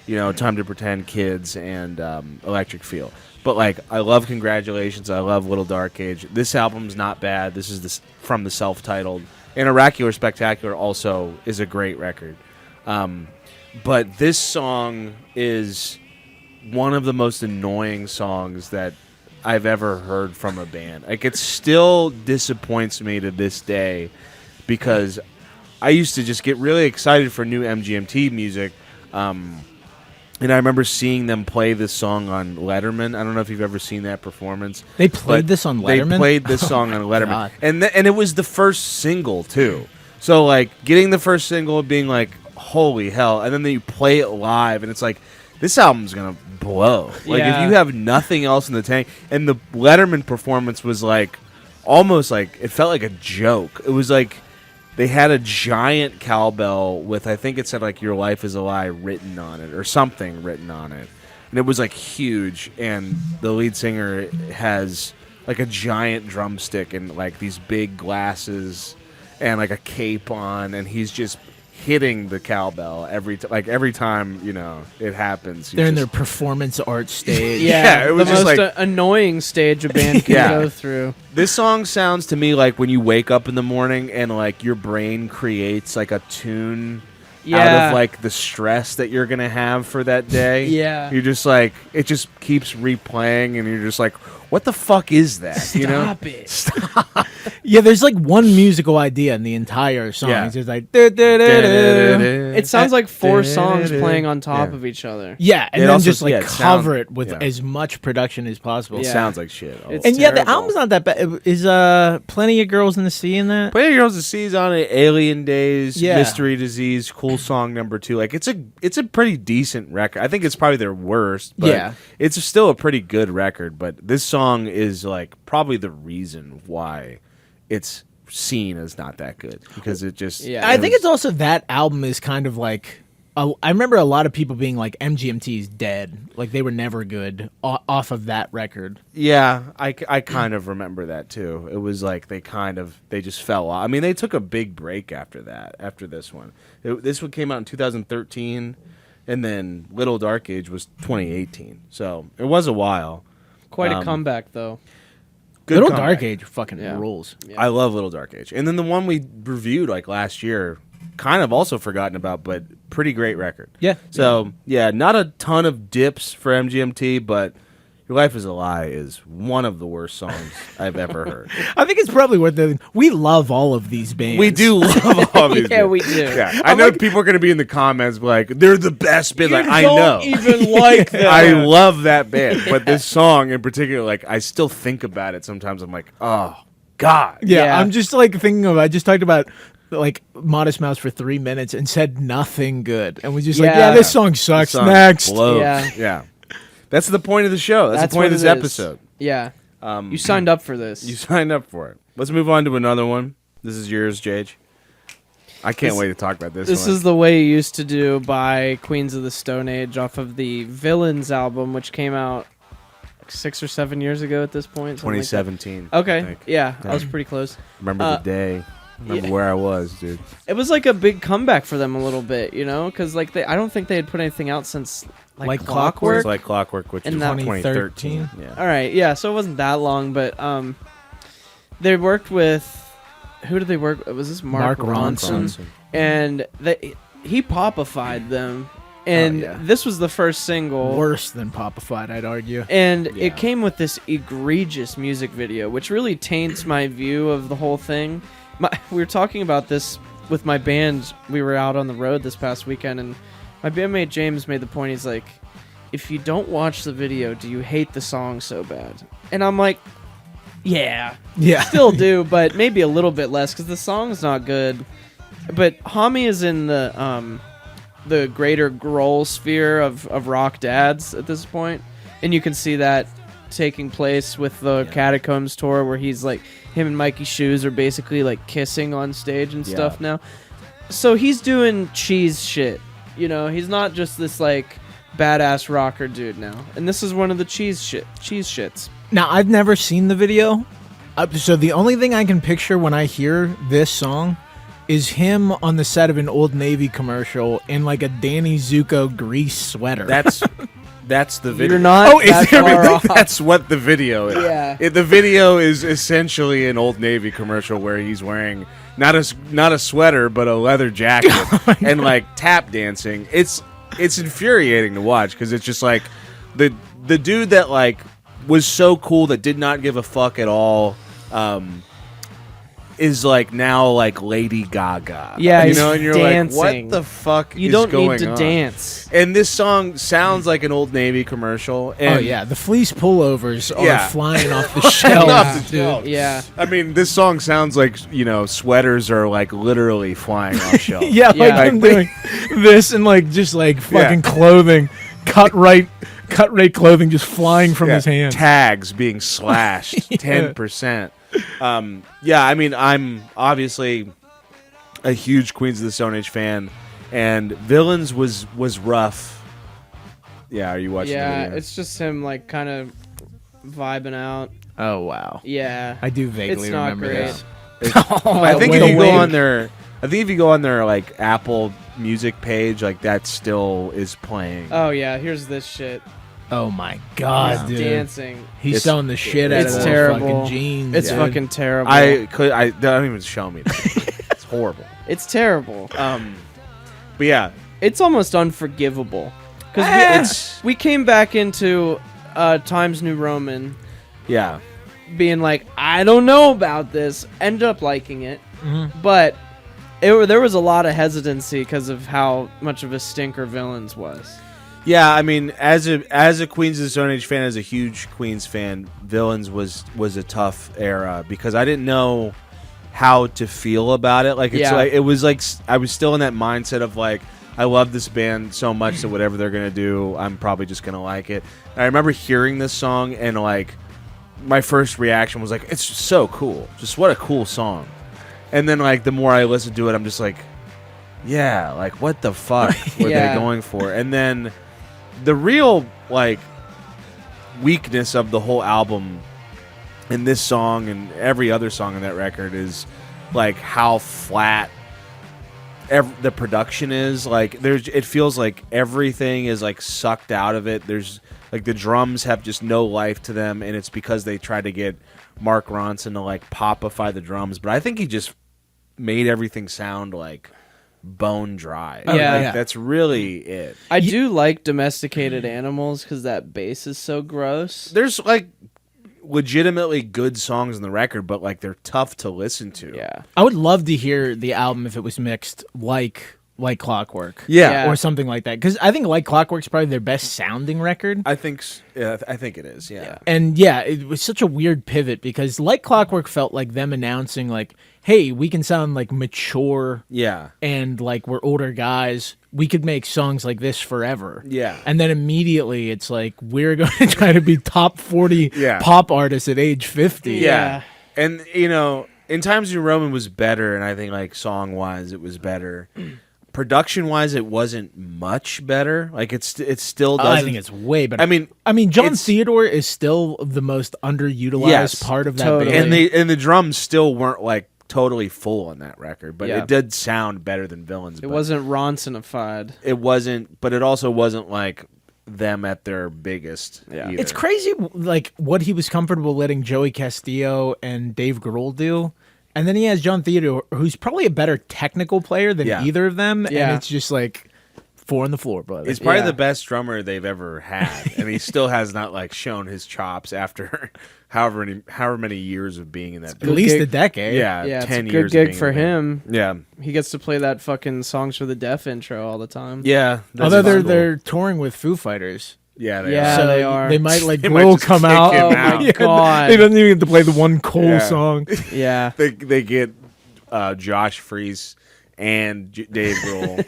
Time to Pretend, Kids, and Electric Feel. But, like, I love Congratulations. I love Little Dark Age. This album's not bad. This is from the self-titled. And Oracular Spectacular also is a great record. But this song is one of the most annoying songs that I've ever heard from a band. Like, it still disappoints me to this day because I used to just get really excited for new MGMT music. And I remember seeing them play this song on Letterman. I don't know if you've ever seen that performance.
They played this on Letterman?
They played this song on Letterman.
God.
And it was the first single, too. So, like, getting the first single and being like, holy hell. And then you play it live, and it's like, this album's going to blow. Like,
Yeah.
if you have nothing else in the tank. And the Letterman performance was, like, almost like, it felt like a joke. It was like, they had a giant cowbell with, I think it said, like, Your Life is a Lie written on it, or something written on it. And it was, like, huge. And the lead singer has, like, a giant drumstick and, like, these big glasses and, like, a cape on. And he's just hitting the cowbell every time, you know, it happens.
They're in their performance art stage.
Yeah, it was
the
just
most
like-
annoying stage a band can
Yeah.
go through.
This song sounds to me like when you wake up in the morning and, like, your brain creates, like, a tune out
Yeah.
of, like, the stress that you're going to have for that day.
Yeah.
You're just like, it just keeps replaying and you're just like, what the fuck is that? You know?
Stop it.
Yeah, there's like one musical idea in the entire song.
Yeah.
It's just like, "Du-du-du-du."
It sounds like four songs playing on top of each other.
Yeah, and
It
then
also-
just like
yeah, it
cover
sound-
it with
yeah.
as much production as possible.
It
Yeah.
sounds like shit.
It's
And yeah, the
terrible.
album's not that bad. Is Plenty of Girls in the Sea in that?
Play Girls of Seas on it, Alien Days,
Yeah.
Mystery Disease, Cool Song number 2. Like, it's a pretty decent record. I think it's probably their worst, but
Yeah.
it's still a pretty good record. But this song is, like, probably the reason why it's seen as not that good, because it just
Yeah.
I think it's also that album is kind of like I remember a lot of people being like MGMT is dead, like they were never good off of that record.
Yeah, I kind of remember that too. It was like they just fell off. I mean, they took a big break after this one. This one came out in 2013, and then Little Dark Age was 2018. So it was a while.
Quite a comeback, though.
Good
Little
comeback.
Dark Age fucking
Yeah.
rules.
Yeah.
I love Little Dark Age. And then the one we reviewed like last year, kind of also forgotten about, but pretty great record.
Yeah.
So, yeah, not a ton of dips for MGMT, but Your Life is a Lie is one of the worst songs I've ever heard.
I think it's probably worth it. We love all of these bands.
We do love all these
Yeah,
bands.
we do.
Yeah, I know people are going to be in the comments like, they're the best band. Like, I know.
even like that.
I love that band, but this song in particular, like, I still think about it sometimes. I'm like, oh, God.
Yeah,
Yeah.
I'm just like thinking of. I just talked about like Modest Mouse for 3 minutes and said nothing good, and was just like,
Yeah.
yeah, this song sucks.
This song
Next.
blows.
Yeah.
Yeah. That's the point of the show. That's the point
what
of this
it is.
episode.
Yeah.
Um,
You signed up for this.
You signed up for it. Let's move on to another one. This is yours, Jage. I can't wait to talk about this
This
one.
is The Way You Used to Do by Queens of the Stone Age off of the Villains album, which came out 6 or 7 years ago at this point. something like that.
2017. I
Okay.
think.
Yeah,
Yeah.
I was pretty close.
Remember the day. Remember
yeah.
where I was, dude.
It was like a big comeback for them a little bit, you know, because like I don't think they had put anything out since
Like
Clockwork.
It's like Clockwork, which
And
is
that-
2013. Yeah.
All right, yeah, so it wasn't that long, but they worked with who did they work? Was this Mark Ronson?
Ronson.
And he popified them, and
yeah.
this was the first single.
Worse than Popified, I'd argue.
And
Yeah.
it came with this egregious music video, which really taints my view of the whole thing. We were talking about this with my band. We were out on the road this past weekend, and my bandmate James made the point. He's like, if you don't watch the video, do you hate the song so bad? And I'm like, yeah,
Yeah.
still do, but maybe a little bit less because the song's not good. But Hami is in the greater Grohl sphere of rock dads at this point, and you can see that taking place with the Catacombs tour, where he's like, him and Mikey Shoes are basically like kissing on stage and stuff now. So he's doing cheese shit, you know. He's not just this like badass rocker dude now, and this is one of the cheese shits.
Now, I've never seen the video, so the only thing I can picture when I hear this song is him on the set of an Old Navy commercial in like a Danny Zuko grease sweater.
That's the video.
You're not.
Oh, is
that
there-
far off.
That's what the video is.
Yeah.
The video is essentially an Old Navy commercial where he's wearing not a sweater, but a leather jacket, and like tap dancing. It's infuriating to watch because it's just like the dude that like was so cool that did not give a fuck at all. Is like now like Lady Gaga.
Yeah,
you
he's
know, and you're
dancing.
like, what the fuck
You
is
don't
going
need to
on?
dance.
And this song sounds like an Old Navy commercial. And
Oh yeah, the fleece pullovers are
Yeah.
flying off the shelves,
off the
dude.
shelves.
Yeah.
I mean, this song sounds like, sweaters are like literally flying off shelves.
Yeah, like
Yeah.
I'm doing this and like just like fucking clothing, cut rate clothing just flying from his hands.
Tags being slashed 10%. I mean, I'm obviously a huge Queens of the Stone Age fan, and Villains was rough. Yeah, are you watching the
Yeah,
video?
it's just him like kind of vibing out.
Oh wow,
Yeah.
I do vaguely
It's not
remember
great.
this.
I think
wait,
if you
wait.
go on their, like Apple Music page, like that still is playing.
Oh yeah, here's this shit.
Oh my god,
He's
dude,
dancing.
he's
It's-
selling the shit out of
It's
those
terrible.
fucking jeans.
It's
dude.
fucking terrible.
I don't even show me that. It's horrible.
It's terrible.
But yeah,
It's almost unforgivable.
Eh.
Because we came back into Times New Roman
yeah.
being like, I don't know about this. Ended up liking it.
Mm-hmm.
But there was a lot of hesitancy because of how much of a stinker Villains was.
Yeah, I mean, as a Queens of the Stone Age fan, as a huge Queens fan, Villains was a tough era because I didn't know how to feel about it. Like it's
Yeah.
like it was like I was still in that mindset of like I love this band so much that whatever they're gonna do, I'm probably just gonna like it. And I remember hearing this song and like my first reaction was like, it's so cool, just what a cool song. And then like the more I listened to it, I'm just like, yeah, like what the fuck were
Yeah.
they going for? And then the real like weakness of the whole album in this song and every other song on that record is like how flat the production is. Like it feels like everything is like sucked out of it. There's like the drums have just no life to them, and it's because they tried to get Mark Ronson to like popify the drums, but I think he just made everything sound like bone dry.
Yeah.
Like,
Yeah.
that's really it.
I do like domesticated animals because that bass is so gross.
There's like legitimately good songs on the record, but like they're tough to listen to.
Yeah.
I would love to hear the album if it was mixed like Clockwork.
Yeah.
Or something like that. Because I think Like Clockwork's probably their best sounding record.
I think it is. Yeah.
And yeah, it was such a weird pivot because Like Clockwork felt like them announcing like, hey, we can sound like mature
Yeah.
and like we're older guys. We could make songs like this forever.
Yeah.
And then immediately it's like, we're going to try to be top 40
Yeah.
pop artists at age 50.
Yeah.
And in Times New Roman was better, and I think like song wise it was better. Production wise, it wasn't much better. Like it still doesn't.
I think it's way better.
I mean,
John
it's-
Theodore is still the most underutilized
Yes,
part of that
totally.
band.
and the drums still weren't like totally full on that record, but
Yeah.
it did sound better than Villains.
It wasn't Ronsonified.
It wasn't, but it also wasn't like them at their biggest.
Yeah.
either.
It's crazy, like what he was comfortable letting Joey Castillo and Dave Grohl do, and then he has John Theodore, who's probably a better technical player than
Yeah.
either of them.
Yeah.
And it's just like 4 on the floor, brother.
It's probably
Yeah.
the best drummer they've ever had, and he still has not like shown his chops after however many years of being in that.
at
band.
least
gig.
a decade.
Yeah,
Yeah, it's a
10
good
years. of
gig
being
for
in the
him.
band. Yeah,
He gets to play that fucking Songs for the Deaf intro all the time.
yeah. that's
Although they're
cool.
they're touring with Foo Fighters.
yeah, they
Yeah,
are.
So
they are.
They might like
They might
Will
just
come
kick
out.
him
Oh
out.
my god.
They don't even get to play the one Cole
Yeah.
song.
Yeah.
They get Josh Freese and Dave Grohl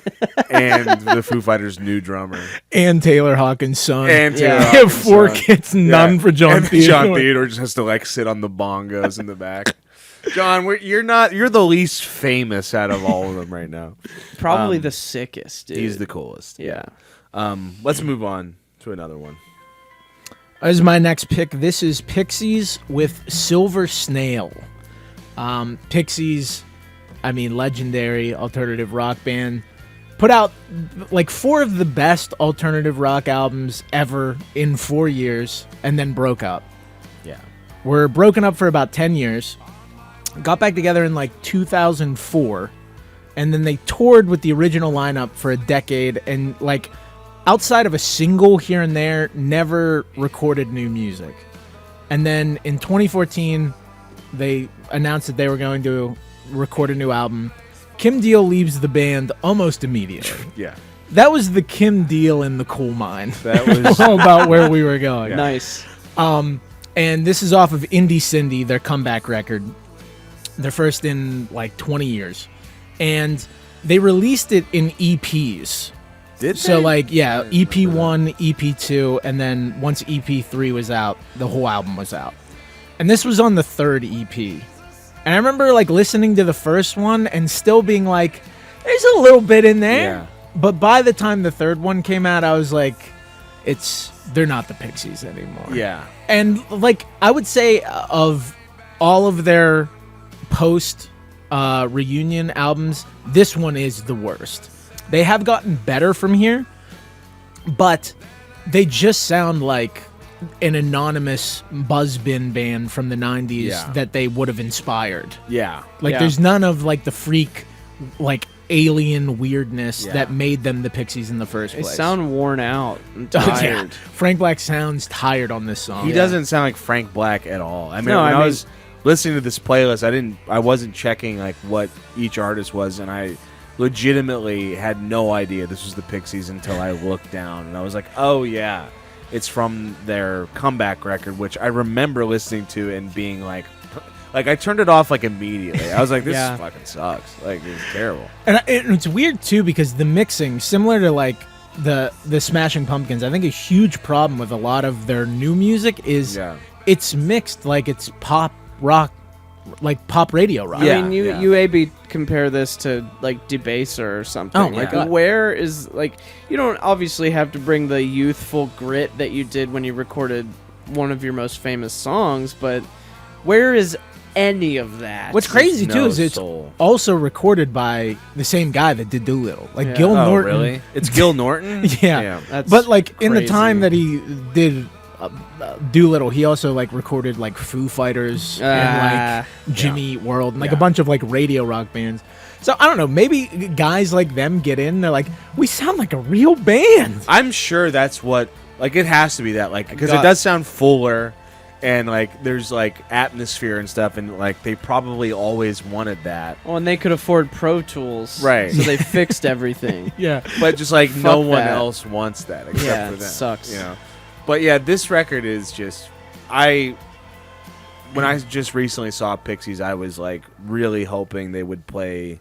and the Foo Fighters' new drummer
And Taylor Hawkins' son.
and Taylor
Yeah.
They have
Hawkins'
4
son.
kids, none
Yeah.
for John
And
Theodore.
John Theodore just has to like sit on the bongos in the back. John, you're the least famous out of all of them right now.
Probably the sickest, dude.
He's the coolest.
Yeah.
Let's move on to another one.
As my next pick, this is Pixies with Silver Snail. Pixies, I mean, legendary alternative rock band. Put out like 4 of the best alternative rock albums ever in 4 years, and then broke up.
Yeah.
We're broken up for about 10 years. got back together in like 2004, and then they toured with the original lineup for a decade, and like outside of a single here and there, never recorded new music. And then in 2014, they announced that they were going to record a new album. Kim Deal leaves the band almost immediately.
Yeah.
That was the Kim Deal in the coal mine.
That was
All about where we were going.
Nice.
And this is off of Indie Cindy, their comeback record. Their first in like 20 years. And they released it in EPs.
Did
So
they?
like, yeah, EP1, EP2, and then once EP3 was out, the whole album was out. And this was on the third EP. And I remember like listening to the first one and still being like, there's a little bit in there.
Yeah.
But by the time the third one came out, I was like, they're not the Pixies anymore.
Yeah.
And like I would say of all of their post reunion albums, this one is the worst. They have gotten better from here, but they just sound like an anonymous buzzbin band from the 90s
Yeah.
that they would have inspired.
Yeah.
Like
Yeah.
there's none of like the freak like alien weirdness
Yeah.
that made them the Pixies in the first
They
place.
sound worn out and
Yeah.
tired.
Frank Black sounds tired on this song.
He doesn't sound like Frank Black at all. I mean,
No,
when
I
I
mean-
was listening to this playlist, I wasn't checking like what each artist was, and I legitimately had no idea this was the Pixies until I looked down, and I was like, oh yeah, it's from their comeback record, which I remember listening to and being like I turned it off like immediately. I was like, this
Yeah.
fucking sucks. Like, it's terrible.
And it's weird too because the mixing, similar to like the Smashing Pumpkins, I think a huge problem with a lot of their new music is
Yeah.
it's mixed like it's pop rock, like pop radio rock.
Yeah.
I mean, you maybe compare this to like Debaser or something.
Oh, my
like,
God.
where is like you don't obviously have to bring the youthful grit that you did when you recorded one of your most famous songs, but where is any of that?
What's crazy
no
too is it's
soul.
also recorded by the same guy that did Doolittle, like
Yeah.
Gil
Oh,
Norton.
really? It's Gil Norton?
Yeah.
Damn.
That's
But like in the
crazy.
time that he did Doolittle, he also like recorded like Foo Fighters and like Jimmy Eat World and like a
Yeah.
bunch of like radio rock bands. So I don't know, maybe guys like them get in, they're like, we sound like a real band.
I'm sure that's what, like, it has to be that, like, because it
God.
does sound fuller, and like there's like atmosphere and stuff, and like they probably always wanted that,
Well, and they could afford Pro Tools,
Right.
So they fixed everything.
Yeah.
but just like no
Fuck
one
that.
else wants that except
Yeah,
for
it
them.
sucks.
You know, but yeah, this record is just when I just recently saw Pixies, I was like really hoping they would play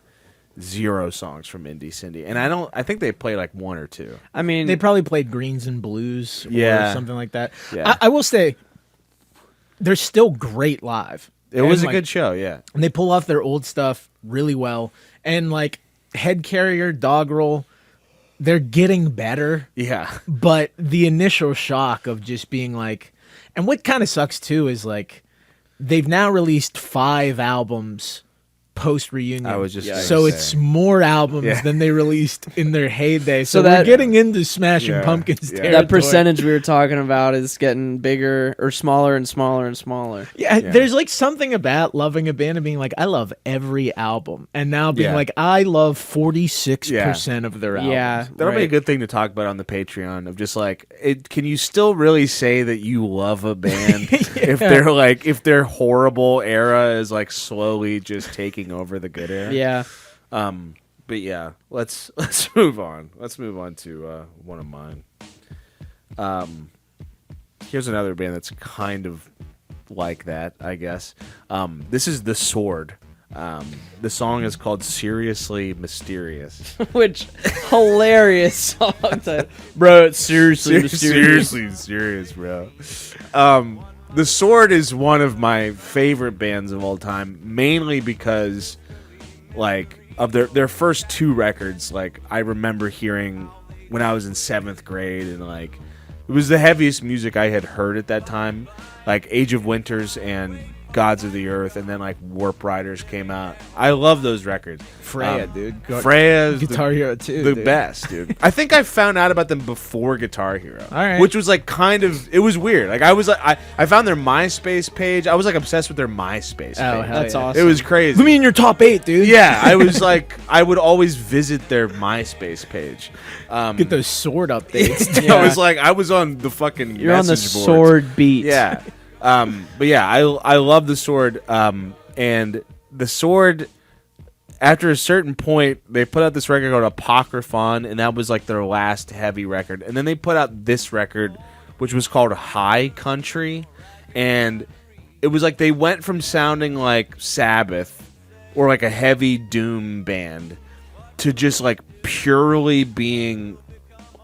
0 songs from Indie Cindy, and I think they play like 1 or 2.
I mean,
They probably played Greens and Blues or
Yeah.
something like that.
Yeah.
I will say they're still great live.
It was
And,
a
like,
good show, yeah.
And they pull off their old stuff really well. And like Head Carrier, Dog Roll, they're getting better.
Yeah.
But the initial shock of just being like, and what kind of sucks too is like they've now released 5 albums post reunion.
I was just gonna
so
say.
it's more albums
Yeah.
than they released in their heyday. So,
that-
we're getting into Smashing
Yeah.
Pumpkins
Yeah.
territory.
that percentage we were talking about is getting bigger or smaller and smaller and smaller.
Yeah,
Yeah.
there's like something about loving a band and being like, I love every album, and now being
Yeah.
like, I love 46% of their albums.
Yeah,
That'll be a
right.
good thing to talk about on the Patreon of just like, can you still really say that you love a band if their horrible era is like slowly just taking over the good era?
Yeah.
But yeah, let's move on. Let's move on to one of mine. Here's another band that's kind of like that, I guess. This is The Sword. The song is called Seriously Mysterious.
Which hilarious song title. Bro, it's seriously mysterious.
Seriously serious, bro. The Sword is one of my favorite bands of all time, mainly because like of their first 2 records, like I remember hearing when I was in 7th grade, and like it was the heaviest music I had heard at that time. Like Age of Winters and Gods of the Earth, and then like Warp Riders came out. I love those records.
Freya, dude.
Freya's
Guitar Hero too.
the
dude.
best, dude. I think I found out about them before Guitar Hero.
All right.
Which was like kind of, it was weird. Like I was like, I found their MySpace page. I was like obsessed with their MySpace page.
Oh, hell
That's
yeah.
awesome.
It was crazy.
Put me in your top 8, dude.
Yeah, I was like, I would always visit their MySpace page.
Get those sword updates.
Yeah.
I was on the fucking
You're on the
message boards.
sword beat.
Yeah. But yeah, I love the sword. And the sword, after a certain point, they put out this record called Apocryphon, and that was like their last heavy record. And then they put out this record, which was called High Country. And it was like they went from sounding like Sabbath or like a heavy doom band to just like purely being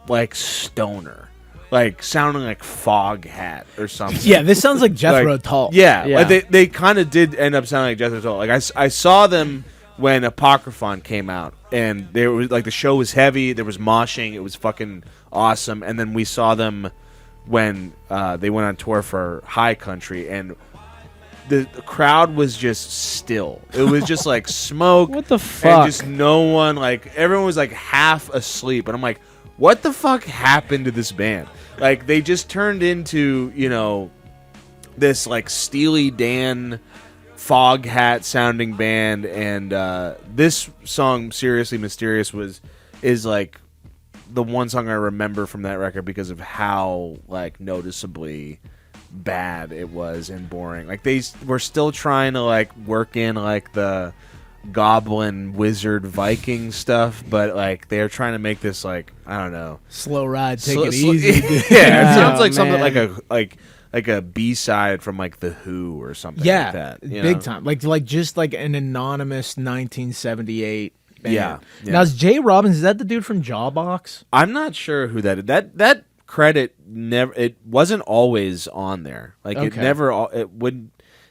like stoner. Like sounding like Foghat or something.
Yeah, this sounds like Jethro
Like,
Tull.
Yeah,
Yeah.
like they kind of did end up sounding like Jethro Tull. Like I saw them when Apocryphon came out, and they were like the show was heavy. There was moshing. It was fucking awesome. And then we saw them when they went on tour for High Country, and the crowd was just still. It was just like smoke.
What the
And
fuck?
just no one. Like everyone was like half asleep, and I'm like, what the fuck happened to this band? Like they just turned into, you know, this like Steely Dan Foghat sounding band, and this song Seriously Mysterious is like the one song I remember from that record because of how like noticeably bad it was and boring. Like they were still trying to like work in like the goblin wizard Viking stuff, but like they're trying to make this like, I don't know,
Slow ride, take
Sl-
it
sl-
easy. dude.
yeah, it
Oh,
sounds like something
man.
like a B-side from like the Who or something
Yeah,
like that. you
big
know?
time. Like just like an anonymous 1978 band.
Yeah, yeah.
Now is Jay Robbins, is that the dude from Jawbox?
I'm not sure who that is. That credit never, it wasn't always on there. Like it
Okay.
never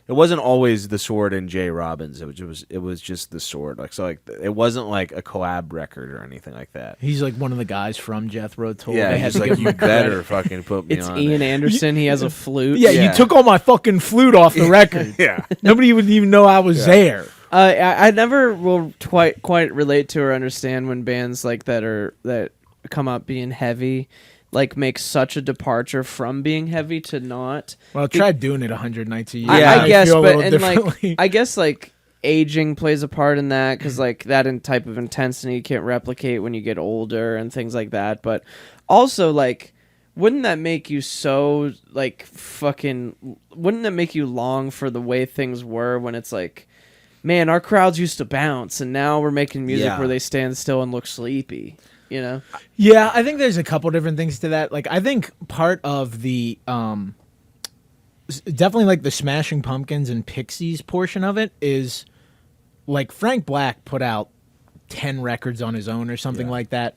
it wasn't always the Sword and Jay Robbins. It was just the Sword. Like so, like it wasn't like a collab record or anything like that.
He's like one of the guys from Jethro Tull.
Yeah,
They had
he's
to
like,
give him
you
credit.
better fucking put me
It's
on.
Ian
it."
Anderson. He has a flute.
Yeah,
Yeah.
you took all my fucking flute off the record.
Yeah.
Nobody would even know I was there.
I never will quite relate to or understand when bands like that come up being heavy, like make such a departure from being heavy to not.
Well, try doing it 100 nights a year.
I guess,
feel a
but
little
and like
differently.
I guess like aging plays a part in that because like that type of intensity you can't replicate when you get older and things like that. But also like, wouldn't that make you so like fucking? Wouldn't that make you long for the way things were when it's like, man, our crowds used to bounce and now we're making music
Yeah.
where they stand still and look sleepy. You know?
Yeah, I think there's a couple different things to that. Like, I think part of the definitely like the Smashing Pumpkins and Pixies portion of it is like Frank Black put out 10 records on his own or something like that.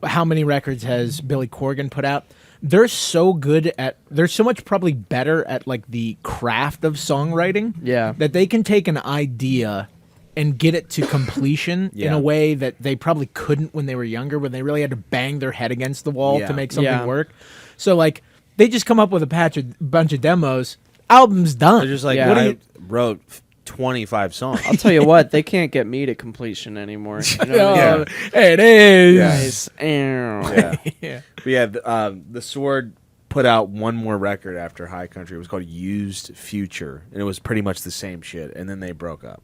How many records has Billy Corgan put out? They're so much probably better at like the craft of songwriting.
Yeah.
That they can take an idea and get it to completion in
Yeah.
a way that they probably couldn't when they were younger, when they really had to bang their head against the wall
Yeah.
to make something
Yeah.
work. So like they just come up with a bunch of demos, album's done.
They're just like,
Yeah.
What do
I
you-
wrote 25 songs.
I'll tell you what, they can't get me to completion anymore. You know what I mean?
Hey, it is.
Yeah.
Nice.
Yeah.
Yeah.
But yeah, the Sword put out one more record after High Country. It was called Used Future, and it was pretty much the same shit. And then they broke up.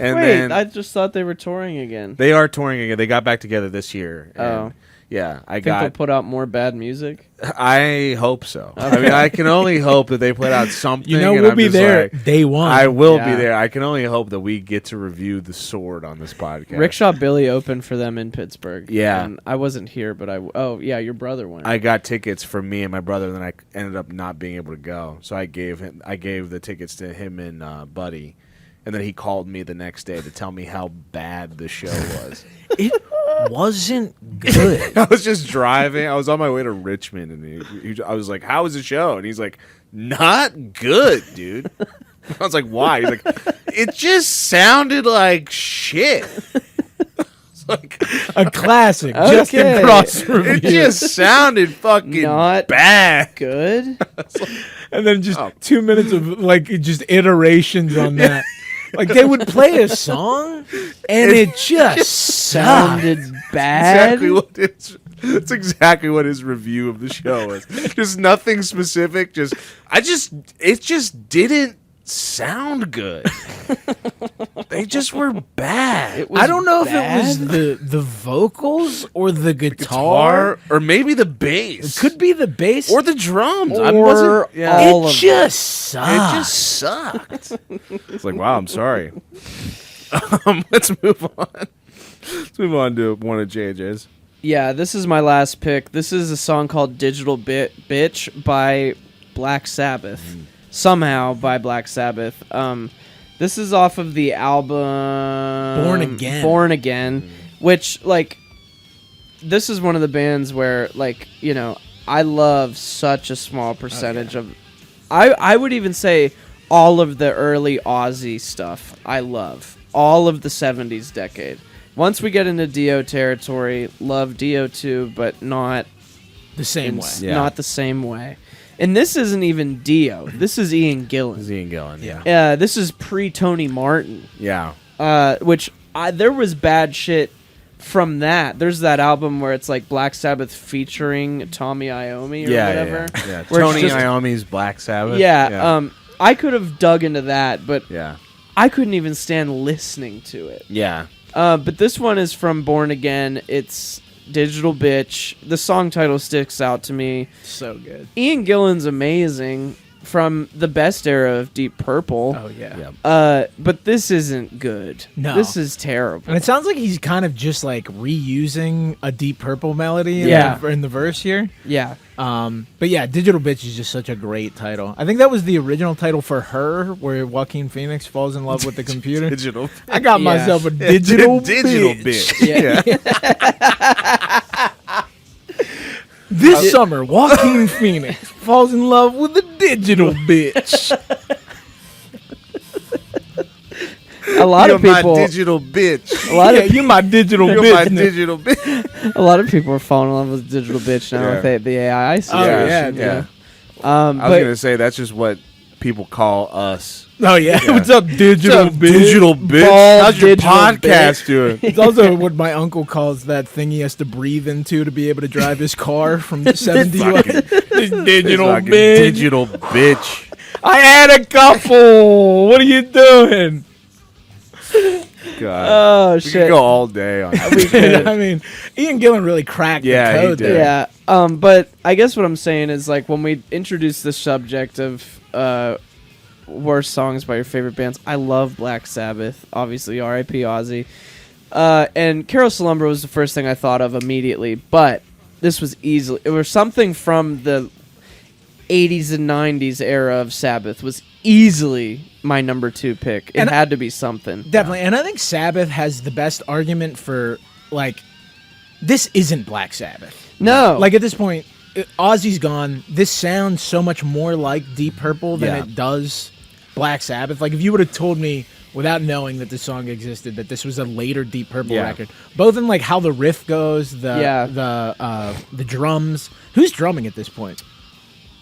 And
Wait,
then
I just thought they were touring again.
they are touring again. They got back together this year. And
Oh.
yeah, I
Think they'll
got.
put out more bad music.
I hope so. I mean, I can only hope that they put out something.
You know,
and
we'll
I'm
be
just
there
like,
day one.
I will be
Yeah.
there. I can only hope that we get to review the Sword on this podcast.
Rickshaw Billy opened for them in Pittsburgh.
Yeah.
And I wasn't here, but oh yeah, your brother went.
I got tickets for me and my brother, and then I ended up not being able to go. So I gave the tickets to him and Buddy, and then he called me the next day to tell me how bad the show was.
It wasn't good.
I was just driving. I was on my way to Richmond, and I was like, "How was the show?" And he's like, "Not good, dude." I was like, "Why?" He's like, "It just sounded like shit." I was like
A classic.
Okay.
Justin Cross review.
it just sounded fucking
Not
bad.
good.
And then just 2 minutes of like just iterations on that. Like they would play a song and it just sounded
Sounded bad.
Exactly what that's exactly what his review of the show was. Just nothing specific. It just didn't sound good. They just were bad.
I don't know if
bad?
it was the vocals or the guitar.
Or maybe the bass.
It could be the bass
or the drums. I
Or
wasn't. Yeah.
all
It
of
just sucked.
It just sucked. It's like, wow, I'm sorry. Let's move on. Let's move on to one of JJ's.
Yeah, this is my last pick. This is a song called Digital Bitch by Black Sabbath. Somehow by Black Sabbath. This is off of the album Born Again, which, like, this is one of the bands where, like, you know, I love such a small percentage of... I would even say all of the early Aussie stuff I love. All of the 70s decade. Once we get into Dio territory, love Dio too, but not
the same way.
Yeah.
not the same way. And this isn't even Dio. This is Ian Gillan.
Ian Gillan. Yeah.
This is pre-Tony Martin.
Yeah.
Which there was bad shit from that. There's that album where it's like Black Sabbath featuring Tommy Iommi or whatever.
Yeah.
Where it's
Tony
just-
Iommi's Black Sabbath.
Yeah. I could have dug into that, but
Yeah.
I couldn't even stand listening to it.
Yeah.
But this one is from Born Again. It's Digital Bitch. The song title sticks out to me.
So good.
Ian Gillan's amazing from the best era of Deep Purple.
Oh yeah.
But this isn't good.
No.
This is terrible.
And it sounds like he's kind of just like reusing a Deep Purple melody in the verse here.
Yeah.
But yeah, Digital Bitch is just such a great title. I think that was the original title for Her, where Joaquin Phoenix falls in love with the computer.
Digital.
I got
Yeah.
myself a digital bitch.
Yeah.
This summer, Joaquin Phoenix falls in love with a digital bitch.
A lot
You're
of people.
my digital bitch.
A lot
Yeah,
of
you're my digital
You're
bitch.
my
Nick.
digital bitch.
a lot of people are falling in love with Digital Bitch now
Yeah.
with the AI situation.
Oh, yeah, dude.
Yeah.
Um,
I was
but
gonna say that's just what people call us.
Oh yeah. What's up, digital
What's up,
bitch?
digital bitch?
Bald
How's your
digital
podcast doing?
It's also what my uncle calls that thing he has to breathe into to be able to drive his car from 70
Fucking-
This digital
Fucking
bitch.
digital bitch.
I had a couple. What are you doing?
God.
oh
we
shit.
could go all day on that.
I mean, Ian Gillan really cracked
Yeah,
the
he
code
did.
there.
Yeah. But I guess what I'm saying is, like, when we introduce the subject of worst songs by your favorite bands, I love Black Sabbath, obviously, R.I.P. Ozzy. And carouselambra was the first thing I thought of immediately, but this was easily... It was something from the 80s and 90s era of Sabbath was easily my number 2 pick. It
And
had to be something.
Definitely. And I think Sabbath has the best argument for, like, this isn't Black Sabbath.
No.
Like, at this point, Ozzy's gone. This sounds so much more like Deep Purple than
Yeah.
it does Black Sabbath. Like, if you would have told me, without knowing that this song existed, that this was a later Deep Purple
Yeah.
record, both in, like, how the riff goes, the drums. Who's drumming at this point?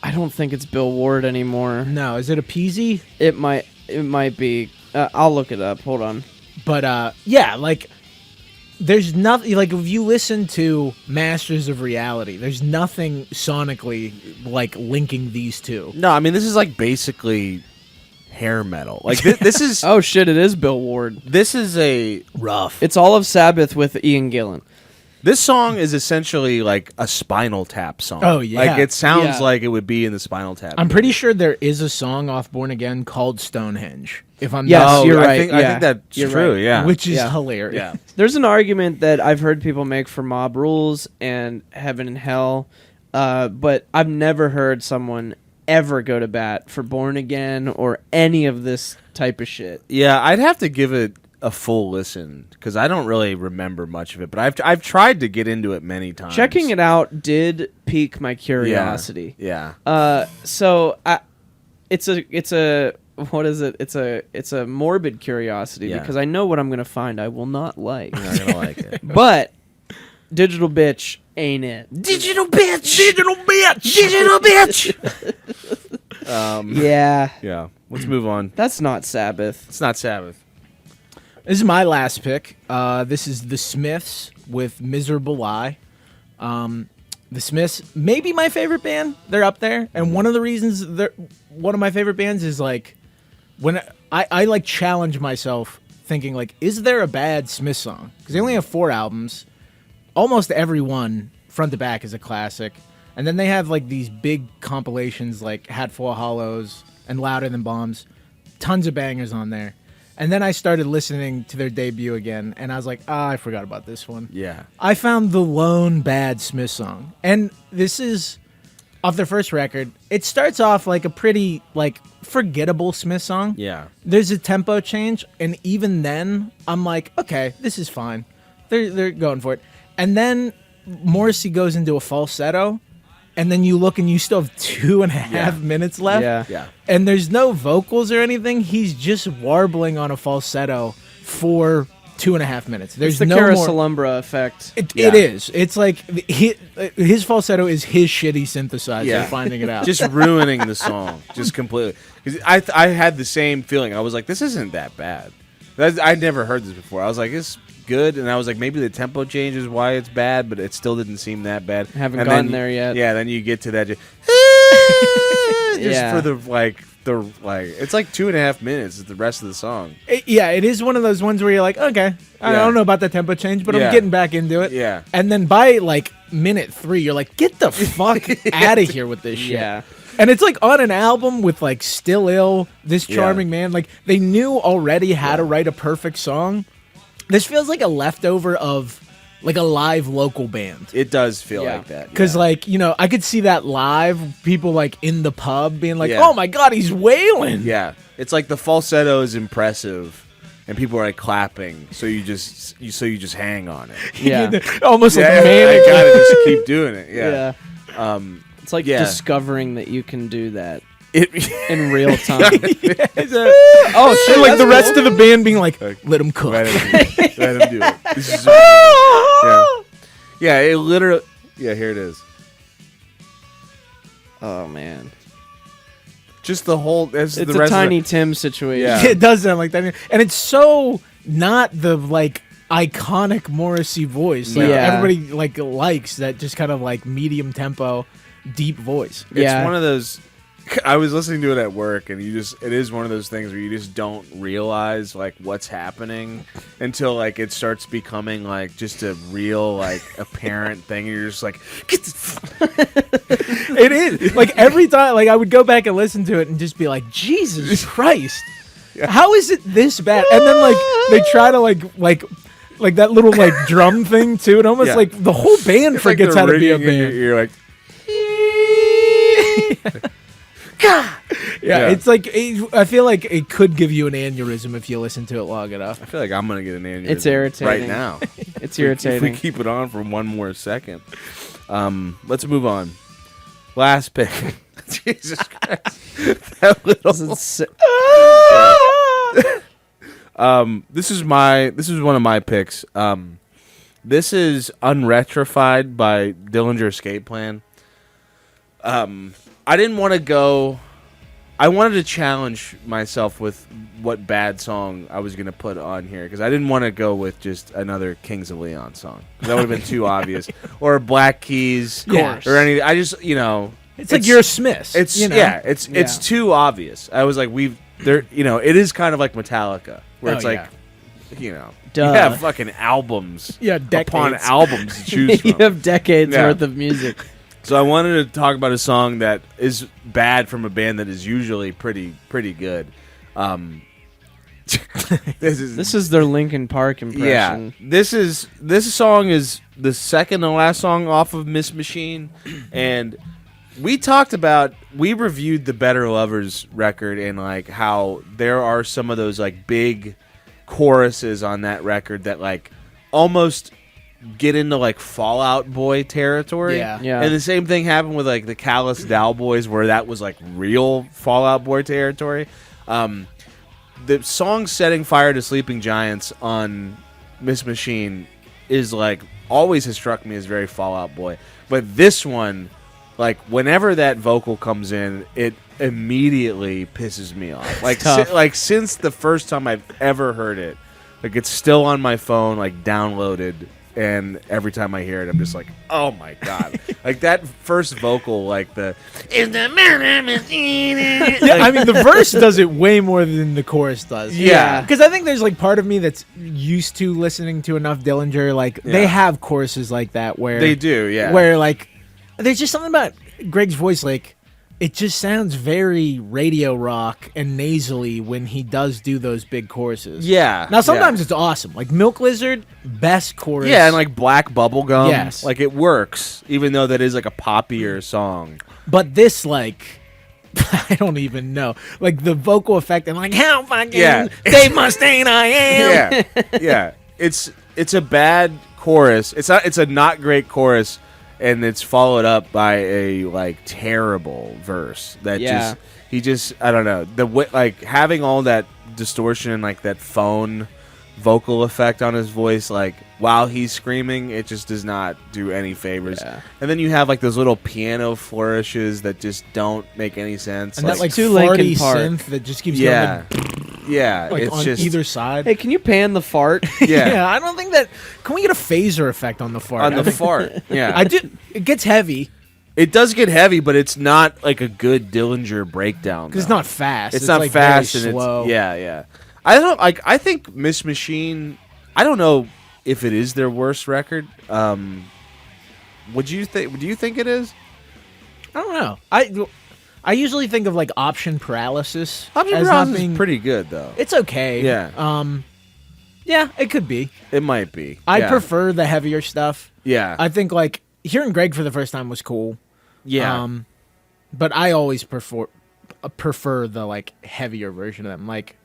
I don't think it's Bill Ward anymore.
No, is it a Peasy?
It might be. I'll look it up. Hold on.
But yeah, like there's nothing like if you listen to Masters of Reality, there's nothing sonically like linking these two.
No, I mean this is like basically hair metal. Like this is
Oh shit! It is Bill Ward.
this is a
Rough.
It's all of Sabbath with Ian Gillan.
this song is essentially like a Spinal Tap song.
Oh, yeah.
like it sounds
Yeah.
like it would be in the Spinal Tap.
I'm pretty sure there is a song off Born Again called Stonehenge. If I'm
Yes,
not,
you're
I
right,
think,
yeah.
I think that's
You're
true.
right.
Yeah,
which is
Yeah.
hilarious.
yeah.
There's an argument that I've heard people make for Mob Rules and Heaven and Hell, but I've never heard someone ever go to bat for Born Again or any of this type of shit.
Yeah, I'd have to give it a full listen because I don't really remember much of it. But I've tried to get into it many times.
Checking it out did pique my curiosity.
Yeah.
So it's a what is it? It's a morbid curiosity
Yeah.
because I know what I'm gonna find I will not like.
You're not gonna like it.
But Digital Bitch ain't it.
Digital bitch. Digital bitch. Digital bitch.
Yeah.
Yeah. Let's move on.
That's not Sabbath.
It's not Sabbath.
This is my last pick. This is the Smiths with Miserable Lie. The Smiths, maybe my favorite band. They're up there. And one of the reasons they're one of my favorite bands is like when I like challenge myself thinking like, is there a bad Smith song? Because they only have 4 albums. Almost every one front to back is a classic. And then they have like these big compilations like Hatful of Hollows and Louder Than Bombs. Tons of bangers on there. And then I started listening to their debut again, and I was like, I forgot about this one.
Yeah.
I found the lone bad Smith song. And this is off their first record. It starts off like a pretty like forgettable Smith song.
Yeah.
There's a tempo change, and even then I'm like, okay, this is fine. They're going for it. And then Morrissey goes into a falsetto, and then you look and you still have 2.5 minutes left.
Yeah.
Yeah.
And there's no vocals or anything. He's just warbling on a falsetto for 2.5 minutes. There's
It's the
no more.
carouselambra effect.
It
Yeah.
is. It's like his falsetto is his shitty synthesizer
Yeah.
finding it out.
Just ruining the song, just completely. Because I had the same feeling. I was like, this isn't that bad. I'd never heard this before. I was like, it's good, and I was like, maybe the tempo change is why it's bad, but it still didn't seem that bad.
Haven't
And
gotten
then-
there yet.
Yeah, then you get to that, just
Yeah.
for the it's like 2.5 minutes is the rest of the song.
It is one of those ones where you're like, okay, I
Yeah.
don't know about the tempo change, but
Yeah.
I'm getting back into it.
Yeah.
And then by like minute 3, you're like, get the fuck out of here with this shit.
Yeah.
And it's like on an album with like Still Ill, This
Yeah.
Charming Man. Like they knew already how to write a perfect song. This feels like a leftover of like a live local band.
It does feel
Yeah.
like that.
Because
yeah.
like, you know, I could see that live, people like in the pub being like,
Yeah.
oh my God, he's wailing.
Yeah, it's like the falsetto is impressive, and people are like clapping. So you just hang on it.
Yeah.
Almost
Yeah,
like manic.
I gotta just keep doing it. Yeah.
Yeah. It's like
Yeah.
discovering that you can do that
It,
in real time.
Oh shit! Like the rest of the band being like,
Like,
let him cook.
let him do it. This is yeah. It literally. Yeah, here it is.
Oh man,
Just the whole. It's
it's
the
a
rest
Tiny
of
Tim situation.
Yeah.
It does sound like that, and it's so not the like iconic Morrissey voice. Like,
Yeah.
everybody like likes that just kind of like medium tempo, deep voice.
It's
Yeah.
one of those. I was listening to it at work, and it is one of those things where you just don't realize like what's happening until like it starts becoming like just a real like apparent thing. And you're just like, get the
It is like every time, like I would go back and listen to it and just be like, Jesus Christ, how is it this bad? And then like they try to like that little like drum thing too. It almost
Yeah.
like the whole band
It's like
forgets
the
how to be a
ringing in your
band.
ear, like,
Yeah,
Yeah.
it's like I feel like it could give you an aneurysm if you listen to it long enough.
I feel like I'm gonna get an aneurysm.
It's irritating.
right now.
It's
If we
irritating.
keep it on for one more second, let's move on. Last pick. Jesus Christ, that little. This is one of my picks. This is Unretrofied by Dillinger Escape Plan. I didn't want to go. I wanted to challenge myself with what bad song I was going to put on here because I didn't want to go with just another Kings of Leon song. That would have been too obvious. Or Black Keys
Yeah.
or anything. I just,
It's like you're a Smith.
it's
you know?
it's too obvious. I was like it is kind of like Metallica where
Oh,
it's like you
Duh.
have fucking albums
Yeah,
upon
decades.
albums to choose
You
from.
have decades
Yeah.
worth of music.
So I wanted to talk about a song that is bad from a band that is usually pretty good.
This is their Linkin Park impression.
Yeah. This song is the second to last song off of Miss Machine, and we reviewed the Better Lovers record and like how there are some of those like big choruses on that record that like almost get into like Fall Out Boy territory.
Yeah.
Yeah.
And the same thing happened with like the Callous Dow Boys where that was like real Fall Out Boy territory. The song "Setting Fire to Sleeping Giants" on Miss Machine is like always has struck me as very Fall Out Boy, but this one, like whenever that vocal comes in, it immediately pisses me off. Like like since the first time I've ever heard it, like it's still on my phone, like downloaded. And every time I hear it, I'm just like, oh my god! Like that first vocal, like the "Is the man machine?"
Yeah, I mean the verse does it way more than the chorus does.
Yeah.
Because I think there's like part of me that's used to listening to enough Dillinger. Like they have choruses like that where
they do, yeah.
Where like there's just something about Greg's voice, like it just sounds very radio rock and nasally when he does do those big choruses.
Yeah.
Now sometimes it's awesome. Like Milk Lizard, best chorus.
Yeah, and like Black Bubblegum.
Yes.
Like it works, even though that is like a poppier song.
But this, like, I don't even know. Like the vocal effect and like how fucking Dave Mustaine I am.
Yeah. It's a bad chorus. It's a not great chorus, and it's followed up by a like terrible verse that I don't know, like having all that distortion and like that phone vocal effect on his voice, like while he's screaming, it just does not do any favors. And then you have like those little piano flourishes that just don't make any sense,
and
like,
that like
too
farty
Linkin Park
synth that just keeps
yeah
like
it's
on
just
either side.
Hey, can you pan the fart?
Yeah, I don't think that. Can we get a phaser effect on the fart?
on the fart. Yeah,
I do. It gets heavy
it does get heavy, but it's not like a good Dillinger breakdown.
because it's not fast.
It's not
like
fast
very
and
slow.
it's yeah. I don't like. I think Miss Machine. I don't know if it is their worst record. Would you think? Do you think it is?
I don't know. I usually think of like Option Paralysis.
Option
as
Paralysis
not being,
is pretty good though.
It's okay.
Yeah.
Yeah, it could be.
It might be.
I
Yeah.
prefer the heavier stuff.
Yeah.
I think like hearing Greg for the first time was cool.
Yeah.
But I always prefer the like heavier version of them. Like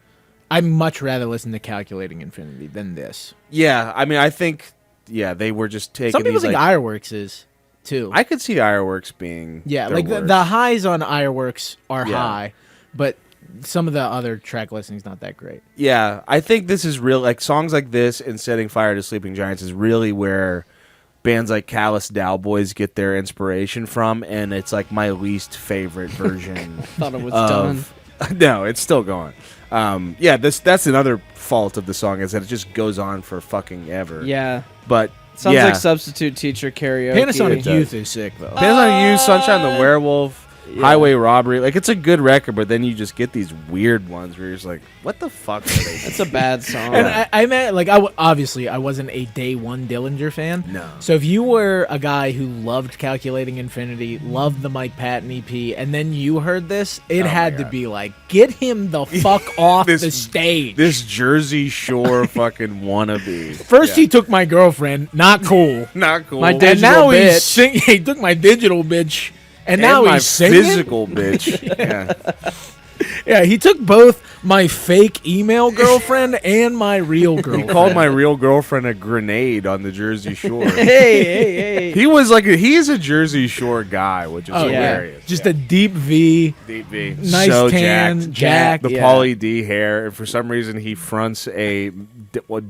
I'd much rather listen to Calculating Infinity than this.
Yeah. I mean, I think they were just taking.
Some people
these,
think
like,
Ironworks is too.
I could see Ironworks being.
Yeah,
their
like
worst.
the highs on Ironworks are
Yeah.
high, but some of the other track listing's not that great.
Yeah, I think this is real. Like songs like this and "Setting Fire to Sleeping Giants" is really where bands like Callous Dowboys get their inspiration from, and it's like my least favorite version.
Thought it was done.
No, it's still going. That's another fault of the song is that it just goes on for fucking ever.
Yeah.
But
Sounds
yeah.
like substitute teacher karaoke.
Panasonic Youth is sick though.
Panasonic Youth, Sunshine the Werewolf, Highway Robbery. Like, it's a good record, but then you just get these weird ones where you're just like, what the fuck are they doing?
That's a bad song.
And I meant like obviously I wasn't a day one Dillinger fan.
No.
So if you were a guy who loved Calculating Infinity, loved the Mike Patton EP, and then you heard this, it had to be like, get him the fuck off the stage.
This Jersey Shore fucking wannabe.
First he took my girlfriend, not cool.
Not cool.
My
And
digital
now
bitch.
he's singing. He took my digital bitch, and now
my
he's singing.
physical bitch. Yeah.
Yeah, he took both my fake email girlfriend and my real girlfriend.
He called my real girlfriend a grenade on the Jersey Shore.
hey.
He was like, he's a Jersey Shore guy, which is hilarious.
Just a death V,
Deep V.
nice
So
tan, jacked.
The Pauly D hair, and for some reason he fronts a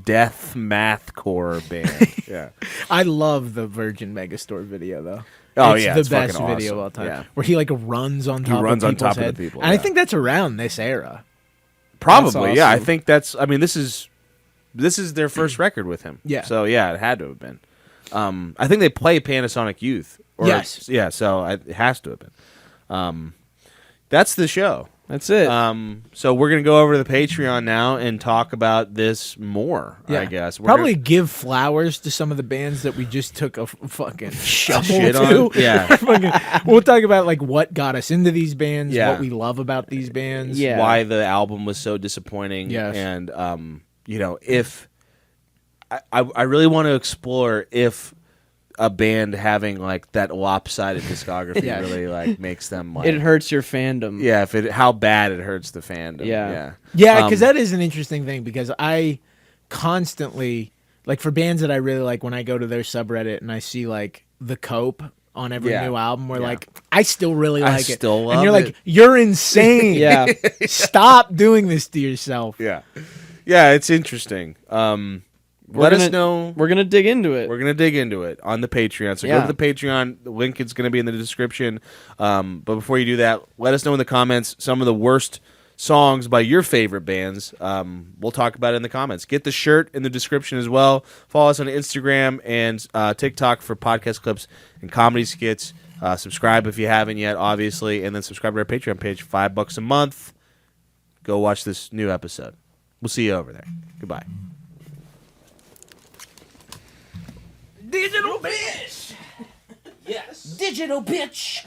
death mathcore band. Yeah.
I love the Virgin Megastore video though.
Oh,
it's
yeah,
the
it's
best
fucking
video
awesome.
of all time.
Yeah.
Where he like runs on top.
runs
of
on top
people's
of the
head.
people,
and I
yeah.
think that's around this era.
Probably, yeah. I
awesome.
think that's. I mean, this is their first record with him.
Yeah.
So yeah, it had to have been. I think they play Panasonic Youth.
Yes.
Yeah. So it has to have been. That's the show.
That's it.
So we're gonna go over to the Patreon now and talk about this more. I guess
Probably give flowers to some of the bands that we just took a fucking shovel
shit
to.
on. Yeah.
Fucking- we'll talk about like what got us into these bands,
Yeah.
what we love about these bands.
Yeah.
Why the album was so disappointing.
Yes.
And if I really want to explore if a band having like that lopsided discography
Yes.
really like makes them like
it hurts your fandom.
yeah, how bad it hurts the fandom.
Yeah.
Yeah, because that is an interesting thing because I constantly, like for bands that I really like, when I go to their subreddit and I see like The Cope on every
Yeah.
new album. We're
Yeah.
like, I still really
I
like it.
still love
and you're
it.
like, you're insane.
Yeah.
Stop doing this to yourself.
Yeah. Yeah, it's interesting. Let us know.
We're gonna dig into it.
We're gonna dig into it on the Patreon. So go
Yeah.
to the Patreon. The link is gonna be in the description. But before you do that, let us know in the comments some of the worst songs by your favorite bands. We'll talk about it in the comments. Get the shirt in the description as well. Follow us on Instagram and TikTok for podcast clips and comedy skits. Subscribe if you haven't yet, obviously, and then subscribe to our Patreon page. $5 a month. Go watch this new episode. We'll see you over there. Goodbye.
Digital bitch. Yes. Digital bitch.